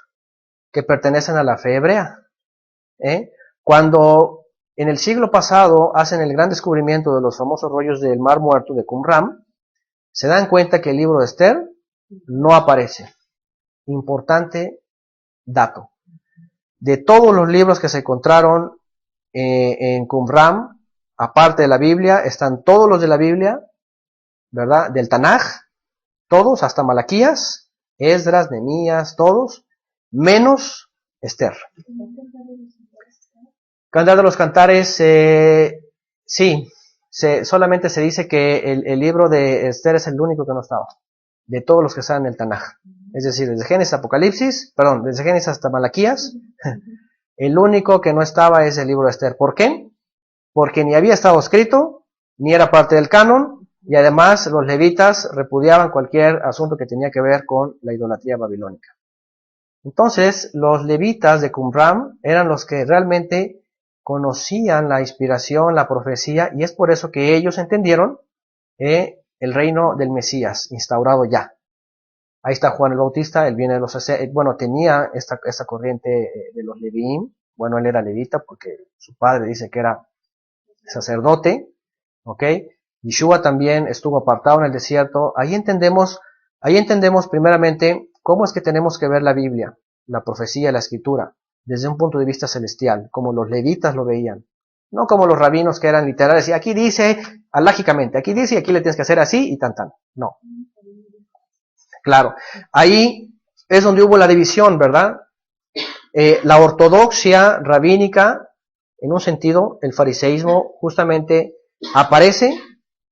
que pertenecen a la fe hebrea. Cuando en el siglo pasado hacen el gran descubrimiento de los famosos rollos del Mar Muerto de Qumran, se dan cuenta que el libro de Esther no aparece. Importante dato. De todos los libros que se encontraron en Qumran, aparte de la Biblia, están todos los de la Biblia, ¿verdad? Del Tanaj, todos, hasta Malaquías, Esdras, Nehemías, todos, menos Esther. Cantar de los Cantares, sí, solamente se dice que el libro de Esther es el único que no estaba, de todos los que están en el Tanaj. Es decir, desde Génesis desde Génesis hasta Malaquías, el único que no estaba es el libro de Esther. ¿Por qué? Porque ni había estado escrito, ni era parte del canon, y además los levitas repudiaban cualquier asunto que tenía que ver con la idolatría babilónica. Entonces, los levitas de Qumran eran los que realmente conocían la inspiración, la profecía, y es por eso que ellos entendieron el reino del Mesías instaurado ya. Ahí está Juan el Bautista, él viene de los, tenía esta corriente de los Leviim. Bueno, él era levita porque su padre dice que era sacerdote, ¿ok? Yeshua también estuvo apartado en el desierto. Ahí entendemos primeramente cómo es que tenemos que ver la Biblia, la profecía, la escritura, desde un punto de vista celestial, como los levitas lo veían. No como los rabinos que eran literales, y aquí dice, alágicamente, aquí dice y aquí le tienes que hacer así y tan. No. Claro, ahí es donde hubo la división, ¿verdad? La ortodoxia rabínica, en un sentido, el fariseísmo justamente aparece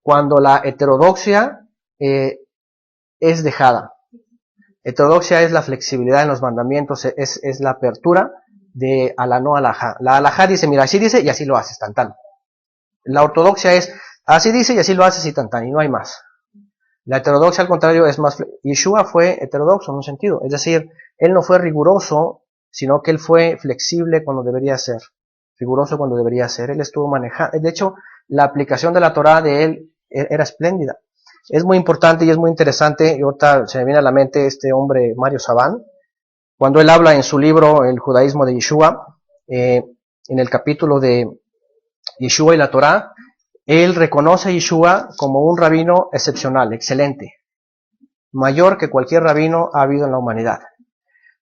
cuando la heterodoxia es dejada. Heterodoxia es la flexibilidad en los mandamientos, es la apertura de a la no alajá. La alajá dice, mira, así dice y así lo haces, tan tan. La ortodoxia es, así dice y así lo haces y tan tan, y no hay más. La heterodoxia, al contrario, es más... Yeshua fue heterodoxo en un sentido, es decir, él no fue riguroso, sino que él fue flexible cuando debería ser, riguroso cuando debería ser. Él estuvo manejando, de hecho, la aplicación de la Torá de él era espléndida. Es muy importante y es muy interesante, y ahorita se me viene a la mente este hombre, Mario Sabán, cuando él habla en su libro, El judaísmo de Yeshua, en el capítulo de Yeshua y la Torá, él reconoce a Yeshua como un rabino excepcional, excelente, mayor que cualquier rabino ha habido en la humanidad.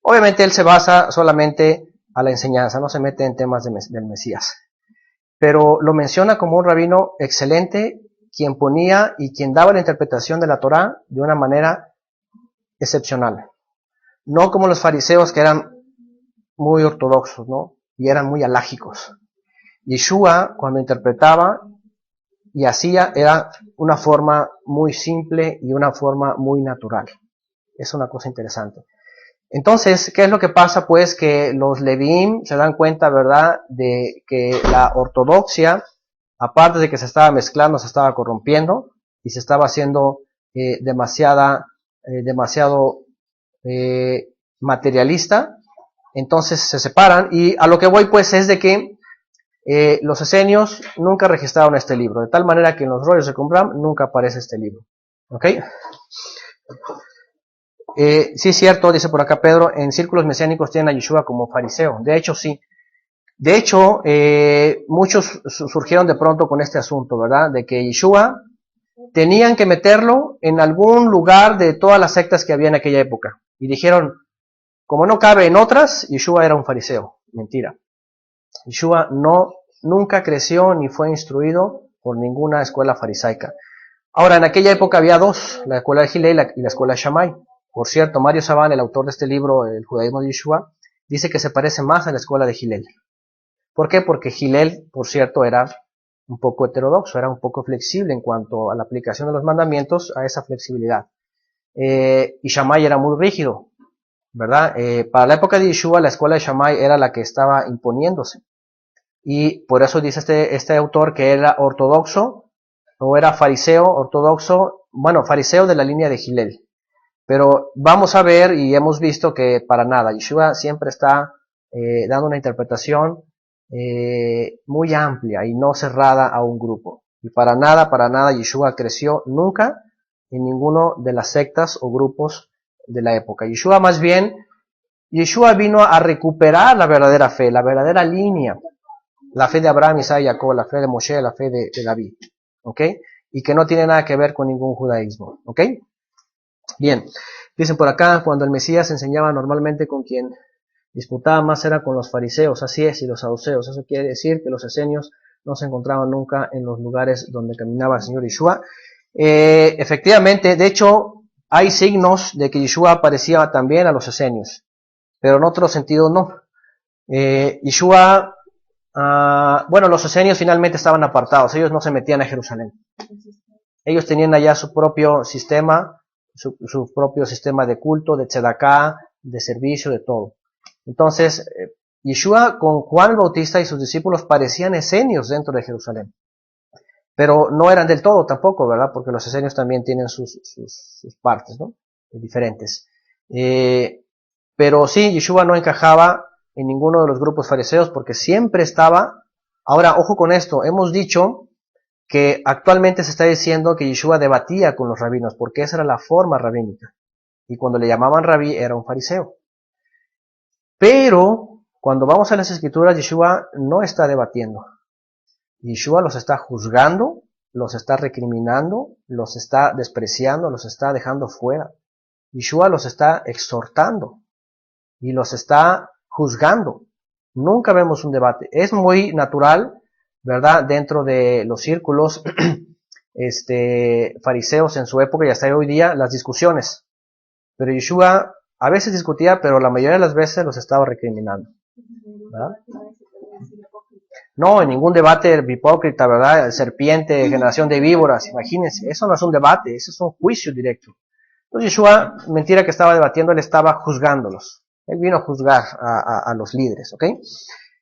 Obviamente él se basa solamente a la enseñanza, no se mete en temas del Mesías, pero lo menciona como un rabino excelente, quien ponía y quien daba la interpretación de la Torá de una manera excepcional. No como los fariseos, que eran muy ortodoxos, ¿no? Y eran muy alágicos. Yeshua, cuando interpretaba y hacía, era una forma muy simple y una forma muy natural. Es una cosa interesante. Entonces, ¿qué es lo que pasa? Pues que los Levín se dan cuenta, ¿verdad?, de que la ortodoxia, aparte de que se estaba mezclando, se estaba corrompiendo y se estaba haciendo demasiado materialista. Entonces se separan, y a lo que voy pues es de que los esenios nunca registraron este libro, de tal manera que en los rollos de Qumran nunca aparece este libro. ¿Ok? Sí es cierto, dice por acá Pedro, en círculos mesiánicos tienen a Yeshua como fariseo. De hecho, sí. De hecho, muchos surgieron de pronto con este asunto, ¿verdad? De que Yeshua tenían que meterlo en algún lugar de todas las sectas que había en aquella época. Y dijeron, como no cabe en otras, Yeshua era un fariseo. Mentira. Yeshua nunca creció ni fue instruido por ninguna escuela farisaica. Ahora, en aquella época había dos, la escuela de Hillel y la escuela de Shammai. Por cierto, Mario Sabán, el autor de este libro, El judaísmo de Yeshua, dice que se parece más a la escuela de Hillel. ¿Por qué? Porque Hillel, por cierto, era un poco heterodoxo, era un poco flexible en cuanto a la aplicación de los mandamientos, a esa flexibilidad. Y Shammai era muy rígido, ¿verdad? Para la época de Yeshua, la escuela de Shammai era la que estaba imponiéndose. Y por eso dice este autor que era ortodoxo, o era fariseo ortodoxo, bueno, fariseo de la línea de Hillel. Pero vamos a ver y hemos visto que para nada, Yeshua siempre está dando una interpretación muy amplia y no cerrada a un grupo. Y para nada, Yeshua creció nunca en ninguno de las sectas o grupos de la época. Yeshua vino a recuperar la verdadera fe, la verdadera línea, la fe de Abraham, Isaac y Jacob, la fe de Moshe, la fe de David, ¿ok? Y que no tiene nada que ver con ningún judaísmo, ¿ok? Bien, dicen por acá, cuando el Mesías enseñaba normalmente con quien disputaba más era con los fariseos, así es, y los saduceos. Eso quiere decir que los esenios no se encontraban nunca en los lugares donde caminaba el Señor Yeshua. Efectivamente, de hecho, hay signos de que Yeshua aparecía también a los esenios, pero en otro sentido no. Yeshua, bueno, los esenios finalmente estaban apartados, ellos no se metían a Jerusalén. Ellos tenían allá su propio sistema, su propio sistema de culto, de tzedaká, de servicio, de todo. Entonces, Yeshua con Juan el Bautista y sus discípulos parecían esenios dentro de Jerusalén. Pero no eran del todo tampoco, ¿verdad? Porque los esenios también tienen sus partes, ¿no? Diferentes. Pero sí, Yeshua no encajaba en ninguno de los grupos fariseos porque siempre estaba... Ahora, ojo con esto, hemos dicho que actualmente se está diciendo que Yeshua debatía con los rabinos, porque esa era la forma rabínica. Y cuando le llamaban rabí, era un fariseo. Pero, cuando vamos a las escrituras, Yeshua no está debatiendo. Yeshua los está juzgando, los está recriminando, los está despreciando, los está dejando fuera. Yeshua los está exhortando y los está juzgando. Nunca vemos un debate. Es muy natural, ¿verdad?, dentro de los círculos fariseos en su época y hasta hoy día, las discusiones. Pero Yeshua a veces discutía, pero la mayoría de las veces los estaba recriminando, ¿verdad? No, en ningún debate hipócrita, ¿verdad? Serpiente, generación de víboras, imagínense, eso no es un debate, eso es un juicio directo. Entonces Yeshua, mentira que estaba debatiendo, él estaba juzgándolos. Él vino a juzgar a los líderes, ¿ok?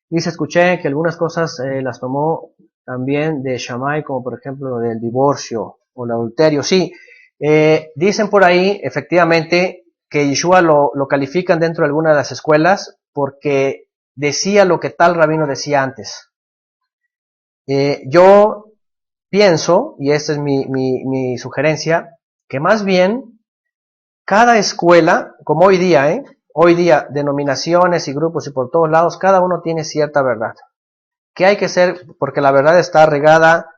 Dice, escuché que algunas cosas las tomó también de Shammai, como por ejemplo del divorcio o el adulterio. Sí, dicen por ahí, efectivamente, que Yeshua lo califican dentro de alguna de las escuelas porque decía lo que tal rabino decía antes. Yo pienso, y esta es mi sugerencia, que más bien cada escuela, como hoy día, denominaciones y grupos y por todos lados, cada uno tiene cierta verdad. ¿Qué hay que hacer? Porque la verdad está regada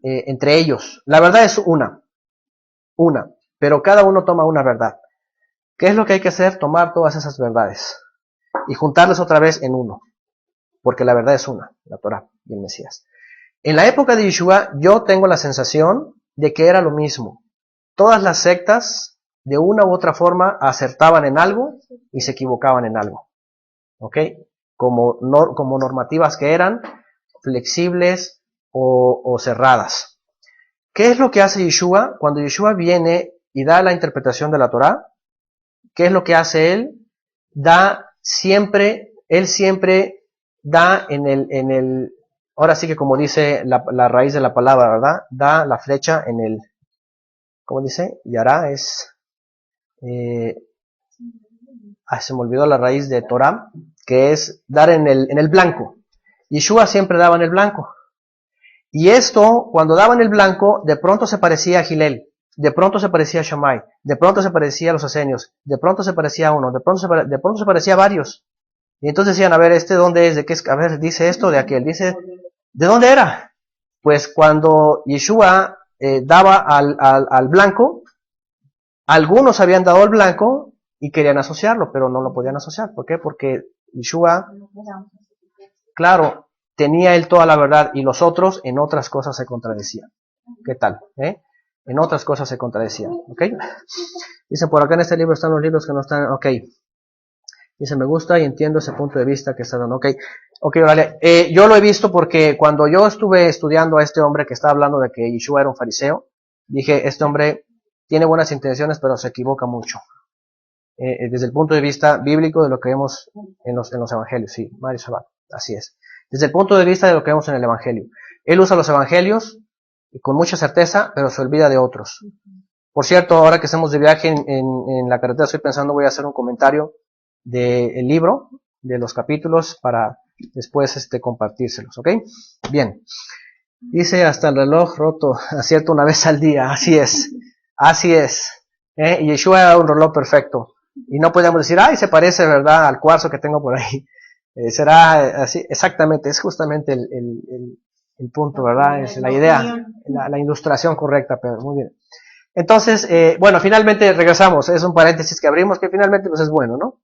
entre ellos. La verdad es una, pero cada uno toma una verdad. ¿Qué es lo que hay que hacer? Tomar todas esas verdades y juntarlas otra vez en uno, porque la verdad es una, la Torah y el Mesías. En la época de Yeshua, yo tengo la sensación de que era lo mismo. Todas las sectas, de una u otra forma, acertaban en algo y se equivocaban en algo. ¿Ok? Como normativas que eran flexibles o cerradas. ¿Qué es lo que hace Yeshua? Cuando Yeshua viene y da la interpretación de la Torah, ¿qué es lo que hace él? Él siempre da en el, ahora sí que como dice la raíz de la palabra, ¿verdad? Da la flecha en el, ¿cómo dice? Yará es, se me olvidó la raíz de Torah, que es dar en el blanco. Yeshua siempre daba en el blanco. Y esto, cuando daba en el blanco, de pronto se parecía a Gilel, de pronto se parecía a Shammai, de pronto se parecía a los asenios, de pronto se parecía a uno, de pronto se parecía a varios. Y entonces decían, a ver, ¿este dónde es? ¿De qué es? A ver, dice esto, de aquel, dice, ¿de dónde era? Pues cuando Yeshua daba al blanco, algunos habían dado al blanco y querían asociarlo, pero no lo podían asociar. ¿Por qué? Porque Yeshua, claro, tenía él toda la verdad y los otros en otras cosas se contradecían. ¿Qué tal? En otras cosas se contradecían. ¿Ok? Dice, por acá en este libro están los libros que no están. Ok. Dice, me gusta y entiendo ese punto de vista que está dando. Ok, vale. Yo lo he visto porque cuando yo estuve estudiando a este hombre que está hablando de que Yeshua era un fariseo, dije, este hombre tiene buenas intenciones, pero se equivoca mucho. Desde el punto de vista bíblico de lo que vemos en los evangelios. Sí, Mario Shabbat, así es. Desde el punto de vista de lo que vemos en el evangelio. Él usa los evangelios con mucha certeza, pero se olvida de otros. Por cierto, ahora que estamos de viaje en la carretera, estoy pensando, voy a hacer un comentario del libro, de los capítulos, para después compartírselos, ¿ok? Bien. Dice, hasta el reloj roto, acierto una vez al día, así es. Y Yeshua era un reloj perfecto. Y no podemos decir, ay, se parece, ¿verdad?, al cuarzo que tengo por ahí. Será así, exactamente, es justamente el punto, ¿verdad? Es la idea, la ilustración correcta, pero muy bien. Entonces, bueno, finalmente regresamos, es un paréntesis que abrimos, que finalmente pues es bueno, ¿no?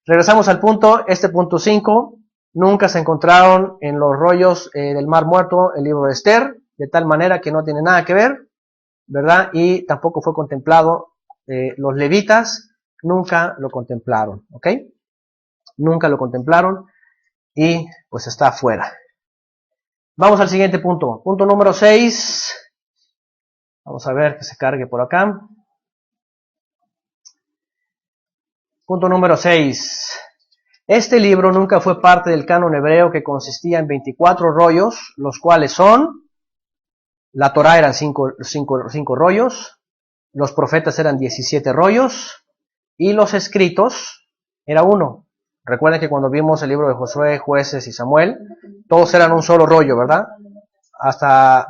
Regresamos al punto, punto 5, nunca se encontraron en los rollos del Mar Muerto el libro de Esther, de tal manera que no tiene nada que ver, ¿verdad? Y tampoco fue contemplado, los levitas nunca lo contemplaron, ¿ok? Nunca lo contemplaron y pues está afuera. Vamos al siguiente punto, punto número 6, vamos a ver que se cargue por acá. Punto número 6. Este libro nunca fue parte del canon hebreo que consistía en 24 rollos, los cuales son, la Torá eran 5 rollos, los profetas eran 17 rollos, y los escritos era uno. Recuerden que cuando vimos el libro de Josué, Jueces y Samuel, todos eran un solo rollo, ¿verdad?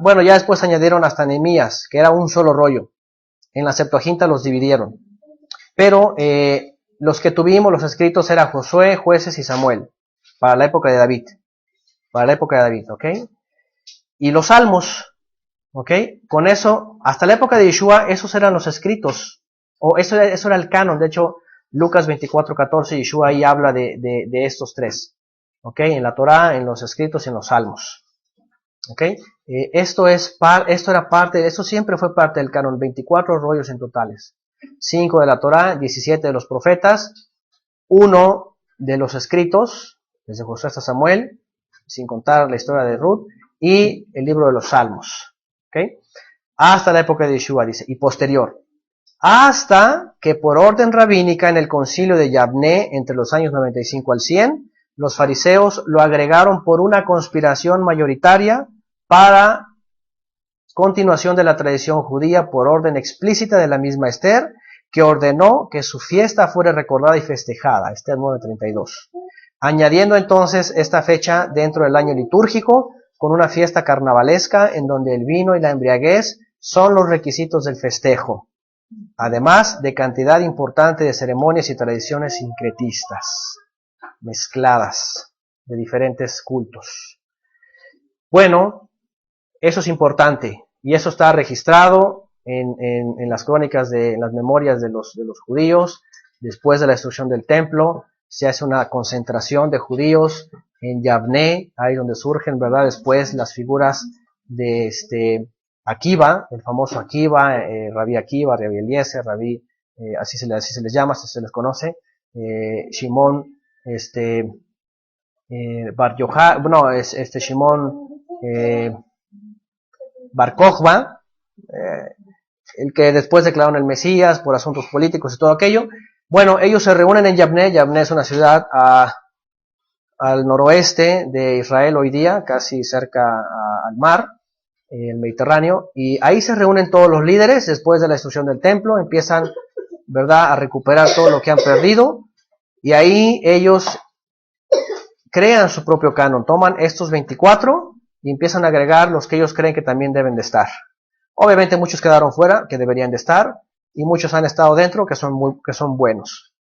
Bueno, ya después añadieron hasta Nehemías, que era un solo rollo. En la Septuaginta los dividieron. Pero los que tuvimos, los escritos, eran Josué, Jueces y Samuel, para la época de David. ¿Ok? Y los salmos, ¿ok? Con eso, hasta la época de Yeshua, esos eran los escritos, o eso era el canon. De hecho, Lucas 24:14, Yeshua ahí habla de estos tres, ¿ok? En la Torá, en los escritos y en los salmos, ¿ok? Esto siempre fue parte del canon, 24 rollos en totales. 5 de la Torá, 17 de los profetas, 1 de los escritos, desde Josué hasta Samuel, sin contar la historia de Ruth, y el libro de los Salmos. ¿Okay? Hasta la época de Yeshua, dice, y posterior. Hasta que por orden rabínica en el concilio de Yavné, entre los años 95 al 100, los fariseos lo agregaron por una conspiración mayoritaria para continuación de la tradición judía por orden explícita de la misma Esther, que ordenó que su fiesta fuera recordada y festejada, Esther 9:32, añadiendo entonces esta fecha dentro del año litúrgico con una fiesta carnavalesca en donde el vino y la embriaguez son los requisitos del festejo, además de cantidad importante de ceremonias y tradiciones sincretistas, mezcladas de diferentes cultos. Bueno, eso es importante y eso está registrado en las crónicas, en las memorias de los judíos. Después de la destrucción del templo, se hace una concentración de judíos en Yavné, ahí donde surgen, ¿verdad? Después las figuras de Akiva, el famoso Akiva, Rabí Akiva, Rabí Eliezer, Rabí, así se les llama, así se les conoce, Shimón, Bar Yochai, no, Shimón, Bar Kokhba, el que después declararon el Mesías por asuntos políticos y todo aquello. Bueno, ellos se reúnen en Yavné. Yavné es una ciudad al noroeste de Israel hoy día, casi cerca al mar, el Mediterráneo, y ahí se reúnen todos los líderes después de la destrucción del templo, empiezan, ¿verdad?, a recuperar todo lo que han perdido, y ahí ellos crean su propio canon, toman estos 24 y empiezan a agregar los que ellos creen que también deben de estar. Obviamente muchos quedaron fuera, que deberían de estar, y muchos han estado dentro, que son buenos.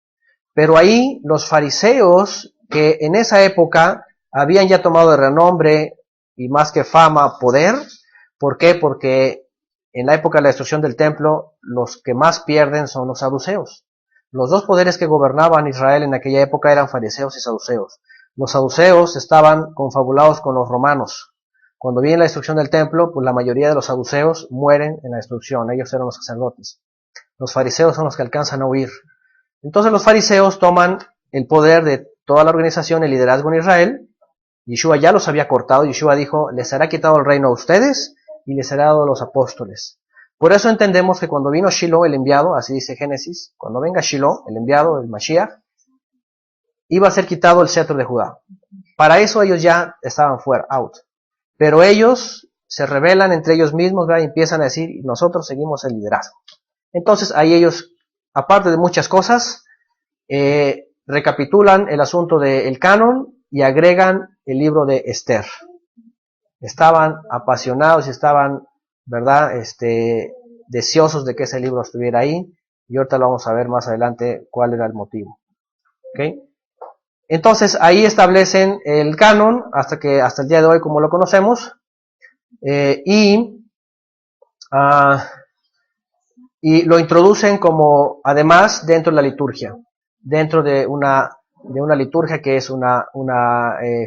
Pero ahí los fariseos, que en esa época habían ya tomado de renombre, y más que fama, poder. ¿Por qué? Porque en la época de la destrucción del templo, los que más pierden son los saduceos. Los dos poderes que gobernaban Israel en aquella época eran fariseos y saduceos. Los saduceos estaban confabulados con los romanos. Cuando viene la destrucción del templo, pues la mayoría de los saduceos mueren en la destrucción. Ellos eran los sacerdotes. Los fariseos son los que alcanzan a huir. Entonces los fariseos toman el poder de toda la organización, el liderazgo en Israel. Yeshua ya los había cortado. Yeshua dijo, les será quitado el reino a ustedes y les será dado a los apóstoles. Por eso entendemos que cuando vino Shiloh, el enviado, así dice Génesis, cuando venga Shiloh, el enviado, el Mashiach, iba a ser quitado el cetro de Judá. Para eso ellos ya estaban fuera, out. Pero ellos se rebelan entre ellos mismos, ¿verdad? Y empiezan a decir, nosotros seguimos el liderazgo. Entonces ahí ellos, aparte de muchas cosas, recapitulan el asunto del canon y agregan el libro de Esther. Estaban apasionados y estaban, ¿verdad?, deseosos de que ese libro estuviera ahí, y ahorita lo vamos a ver más adelante cuál era el motivo. ¿Okay? Entonces ahí establecen el canon hasta el día de hoy como lo conocemos, y lo introducen como, además, dentro de la liturgia, dentro de una liturgia que es una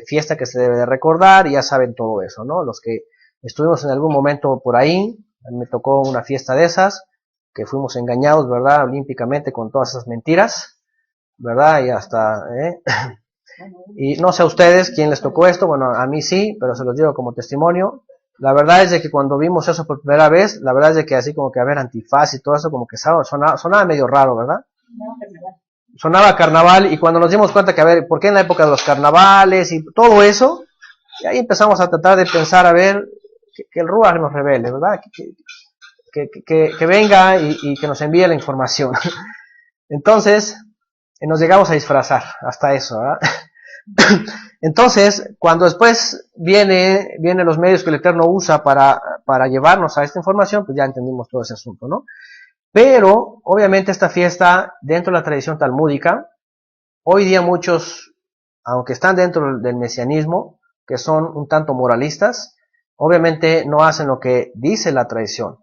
fiesta que se debe de recordar, y ya saben todo eso, ¿no? Los que estuvimos en algún momento por ahí, me tocó una fiesta de esas, que fuimos engañados, ¿verdad?, olímpicamente con todas esas mentiras, ¿verdad? Y hasta, y no sé a ustedes quién les tocó esto, bueno, a mí sí, pero se los digo como testimonio. La verdad es de que cuando vimos eso por primera vez, la verdad es de que así como que a ver antifaz y todo eso, como que sonaba medio raro, ¿verdad? Sonaba carnaval, y cuando nos dimos cuenta que a ver, ¿por qué en la época de los carnavales y todo eso? Y ahí empezamos a tratar de pensar, a ver, que el Ruach nos revele, ¿verdad? Que venga y que nos envíe la información. Entonces, nos llegamos a disfrazar, hasta eso, ¿verdad? Entonces, cuando después vienen los medios que el Eterno usa para llevarnos a esta información, pues ya entendimos todo ese asunto, ¿no? Pero, obviamente, esta fiesta, dentro de la tradición talmúdica, hoy día muchos, aunque están dentro del mesianismo, que son un tanto moralistas, obviamente no hacen lo que dice la tradición.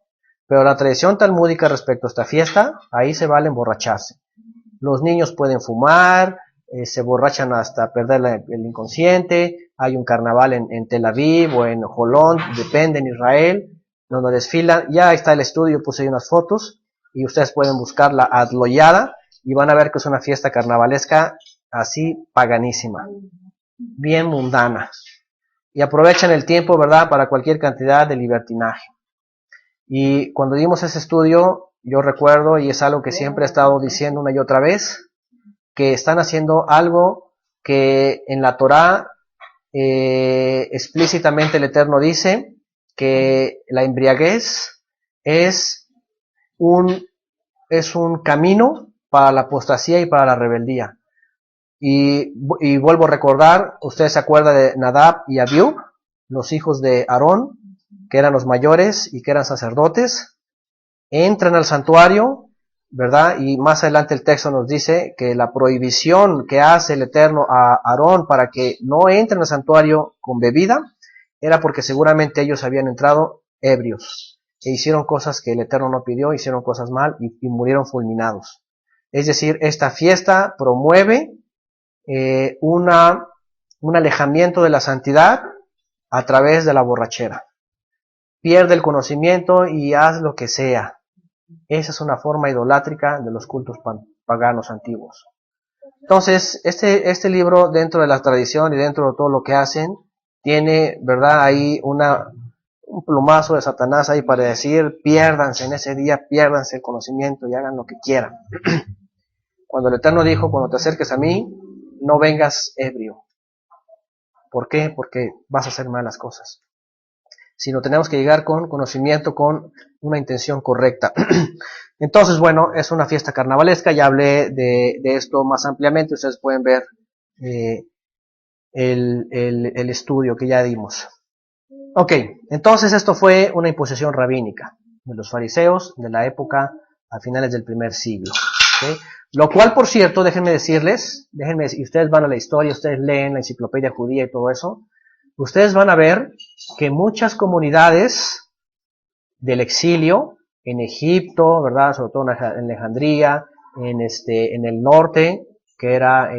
Pero la tradición talmúdica respecto a esta fiesta, ahí se vale emborracharse. Los niños pueden fumar, se borrachan hasta perder el inconsciente. Hay un carnaval en Tel Aviv o en Holón, depende, en Israel, donde desfilan. Ya está el estudio, puse ahí unas fotos, y ustedes pueden buscar la Adloyada, y van a ver que es una fiesta carnavalesca así paganísima, bien mundana. y aprovechan el tiempo, ¿verdad?, para cualquier cantidad de libertinaje. Y cuando dimos ese estudio, yo recuerdo, y es algo que siempre he estado diciendo una y otra vez, que están haciendo algo que en la Torá explícitamente el Eterno dice que la embriaguez es un camino para la apostasía y para la rebeldía. Y vuelvo a recordar, ustedes se acuerdan de Nadab y Abiú, los hijos de Aarón, que eran los mayores y que eran sacerdotes, entran al santuario, ¿verdad? Y más adelante el texto nos dice que la prohibición que hace el Eterno a Aarón para que no entren al santuario con bebida, era porque seguramente ellos habían entrado ebrios e hicieron cosas que el Eterno no pidió, hicieron cosas mal y murieron fulminados. Es decir, esta fiesta promueve un alejamiento de la santidad a través de la borrachera. Pierde el conocimiento y haz lo que sea. Esa es una forma idolátrica de los cultos paganos antiguos. Entonces, este libro, dentro de la tradición y dentro de todo lo que hacen, tiene, ¿verdad?, ahí un plumazo de Satanás ahí para decir, piérdanse en ese día, piérdanse el conocimiento y hagan lo que quieran. Cuando el Eterno dijo, cuando te acerques a mí, no vengas ebrio. ¿Por qué? Porque vas a hacer malas cosas. Sino tenemos que llegar con conocimiento, con una intención correcta. Entonces, bueno, es una fiesta carnavalesca, ya hablé de esto más ampliamente, ustedes pueden ver el estudio que ya dimos. Ok, entonces esto fue una imposición rabínica de los fariseos de la época a finales del primer siglo. ¿Okay? Lo cual, por cierto, déjenme decirles, y ustedes van a la historia, ustedes leen la enciclopedia judía y todo eso, ustedes van a ver que muchas comunidades del exilio, en Egipto, ¿verdad?, sobre todo en Alejandría, en el norte, que era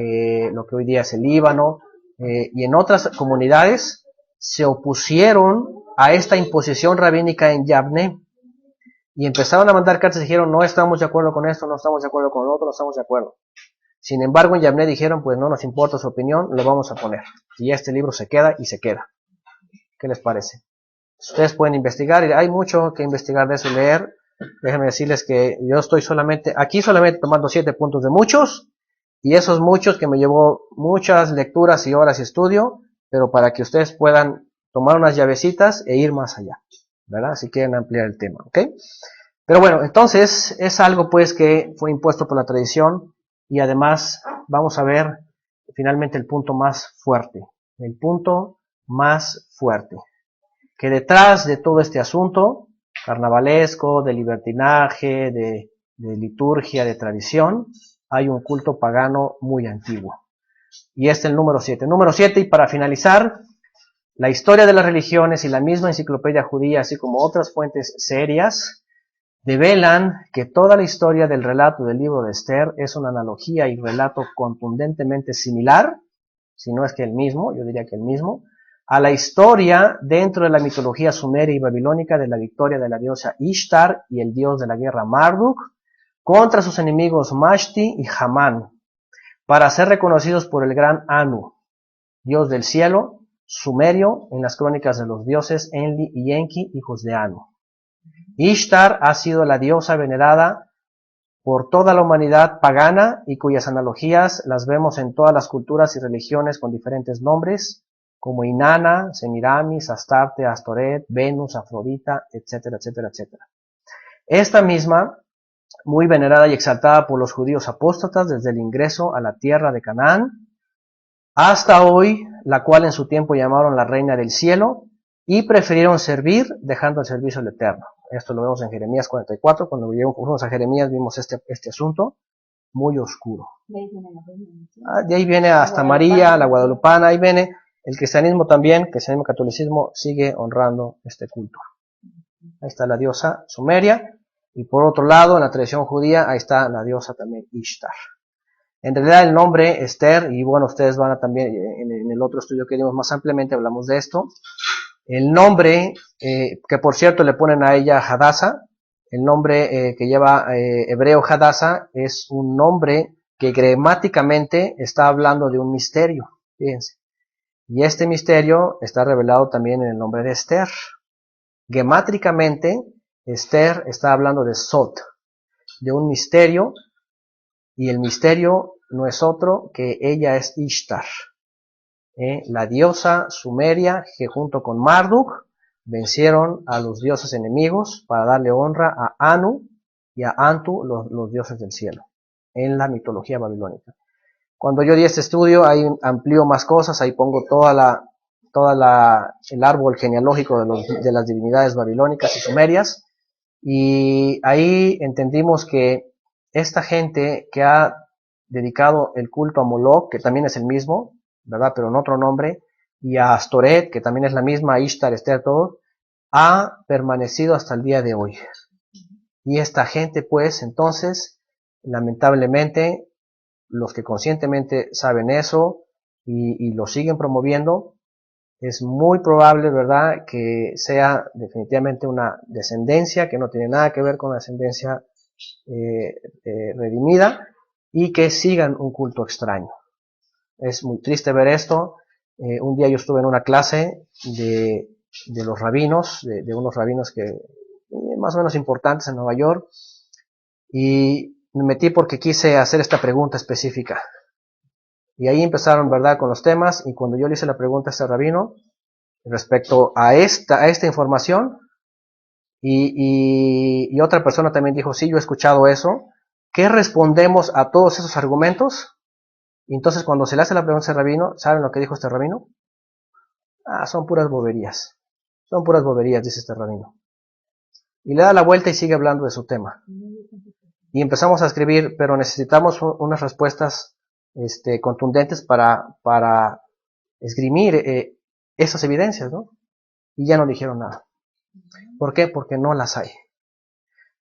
lo que hoy día es el Líbano, y en otras comunidades, se opusieron a esta imposición rabínica en Yavne, y empezaron a mandar cartas y dijeron, no estamos de acuerdo con esto, no estamos de acuerdo con lo otro, no estamos de acuerdo. Sin embargo, en Yavne dijeron, pues no nos importa su opinión, lo vamos a poner. Y este libro se queda y se queda. ¿Qué les parece? Ustedes pueden investigar, y hay mucho que investigar de eso y leer. Déjenme decirles que yo estoy solamente tomando 7 puntos de muchos, y esos muchos que me llevó muchas lecturas y horas de estudio, pero para que ustedes puedan tomar unas llavecitas e ir más allá, ¿verdad? Si quieren ampliar el tema, ¿ok? Pero bueno, entonces es algo pues que fue impuesto por la tradición, y además vamos a ver finalmente el punto más fuerte, que detrás de todo este asunto carnavalesco, de libertinaje, de liturgia, de tradición, hay un culto pagano muy antiguo. Y este es el número 7. Número 7, y para finalizar, la historia de las religiones y la misma enciclopedia judía, así como otras fuentes serias, develan que toda la historia del relato del libro de Esther es una analogía y relato contundentemente similar, si no es que el mismo, yo diría que el mismo, a la historia dentro de la mitología sumeria y babilónica de la victoria de la diosa Ishtar y el dios de la guerra Marduk contra sus enemigos Mashti y Hamán, para ser reconocidos por el gran Anu, dios del cielo, sumerio, en las crónicas de los dioses Enli y Enki, hijos de Anu. Ishtar ha sido la diosa venerada por toda la humanidad pagana y cuyas analogías las vemos en todas las culturas y religiones con diferentes nombres, como Inanna, Semiramis, Astarte, Astoret, Venus, Afrodita, etcétera, etcétera, etcétera. Esta misma, muy venerada y exaltada por los judíos apóstatas desde el ingreso a la tierra de Canaán, hasta hoy, la cual en su tiempo llamaron la reina del cielo, y prefirieron servir dejando el servicio al Eterno. Esto lo vemos en Jeremías 44, cuando fuimos a Jeremías vimos este asunto muy oscuro. De ahí viene hasta María, la guadalupana, ahí viene el cristianismo también, el cristianismo catolicismo sigue honrando este culto. Ahí está la diosa Sumeria, y por otro lado, en la tradición judía, ahí está la diosa también Ishtar. En realidad el nombre Esther, y bueno, ustedes van a también, en el otro estudio que dimos más ampliamente, hablamos de esto. El nombre, que por cierto le ponen a ella Hadassah, el nombre que lleva hebreo Hadassah, es un nombre que gramáticamente está hablando de un misterio, fíjense. Y este misterio está revelado también en el nombre de Esther. Gemátricamente, Esther está hablando de Sod, de un misterio, y el misterio no es otro que ella es Ishtar, la diosa sumeria que junto con Marduk vencieron a los dioses enemigos para darle honra a Anu y a Antu, los dioses del cielo, en la mitología babilónica. Cuando yo di este estudio, ahí amplío más cosas, ahí pongo el árbol genealógico de las divinidades babilónicas y sumerias, y ahí entendimos que esta gente que ha dedicado el culto a Moloch, que también es el mismo, ¿verdad? Pero en otro nombre, y a Astoret, que también es la misma, a Ishtar, Esther, todo, ha permanecido hasta el día de hoy. Y esta gente, pues, entonces, lamentablemente, los que conscientemente saben eso y lo siguen promoviendo, es muy probable, ¿verdad?, que sea definitivamente una descendencia que no tiene nada que ver con la descendencia redimida, y que sigan un culto extraño. Es muy triste ver esto. Un día yo estuve en una clase de los rabinos, de unos rabinos que más o menos importantes en Nueva York, y me metí porque quise hacer esta pregunta específica. Y ahí empezaron, ¿verdad?, con los temas, y cuando yo le hice la pregunta a este rabino respecto a esta información, y otra persona también dijo, sí, yo he escuchado eso, ¿qué respondemos a todos esos argumentos? Y entonces cuando se le hace la pregunta a este rabino, ¿saben lo que dijo este rabino? Son puras boberías. Son puras boberías, dice este rabino. Y le da la vuelta y sigue hablando de su tema. Y empezamos a escribir, pero necesitamos unas respuestas contundentes para esgrimir esas evidencias, ¿no? Y ya no dijeron nada. ¿Por qué? Porque no las hay.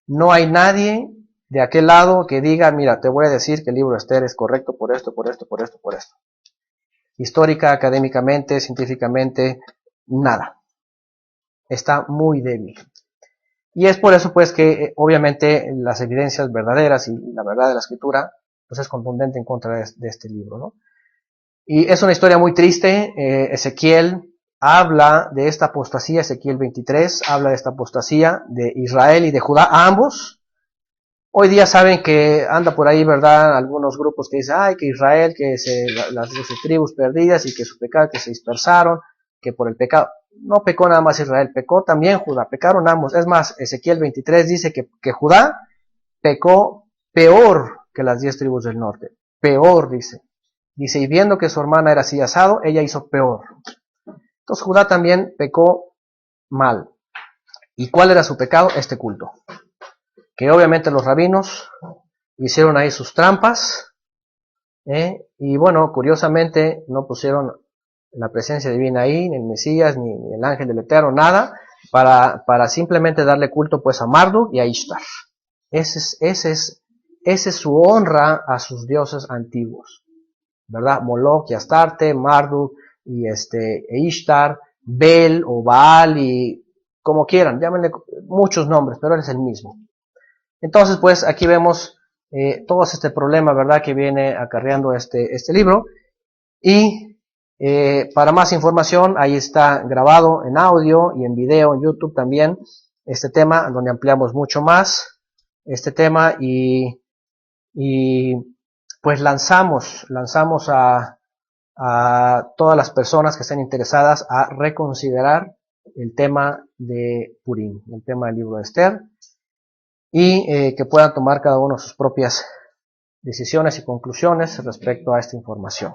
No hay nadie de aquel lado que diga, mira, te voy a decir que el libro de Esther es correcto por esto, por esto, por esto, por esto. Histórica, académicamente, científicamente, nada. Está muy débil. Y es por eso, pues, que obviamente las evidencias verdaderas y la verdad de la escritura, pues es contundente en contra de este libro, ¿no? Y es una historia muy triste. Ezequiel habla de esta apostasía, Ezequiel 23, habla de esta apostasía de Israel y de Judá, ambos. Hoy día saben que anda por ahí, ¿verdad?, algunos grupos que dicen, que Israel, las 12 tribus perdidas y que su pecado, que se dispersaron, que por el pecado. No pecó nada más Israel, pecó también Judá, pecaron ambos. Es más, Ezequiel 23 dice que Judá pecó peor que las 10 tribus del norte. Peor, dice. Dice, y viendo que su hermana era así asado, ella hizo peor. Entonces Judá también pecó mal. ¿Y cuál era su pecado? Este culto. Que obviamente los rabinos hicieron ahí sus trampas, y bueno, curiosamente no pusieron la presencia divina ahí, ni el Mesías, ni el ángel del Eterno, nada, para simplemente darle culto pues a Marduk y a Ishtar. Ese es su honra a sus dioses antiguos, ¿verdad? Moloch y Astarte, Marduk y e Ishtar, Bel o Baal, y como quieran, llámenle muchos nombres, pero él es el mismo. Entonces, pues, aquí vemos todo este problema, ¿verdad?, que viene acarreando este libro. Y para más información, ahí está grabado en audio y en video, en YouTube también, este tema, donde ampliamos mucho más este tema, y pues lanzamos a todas las personas que estén interesadas a reconsiderar el tema de Purim, el tema del libro de Esther, y que puedan tomar cada uno sus propias decisiones y conclusiones respecto a esta información.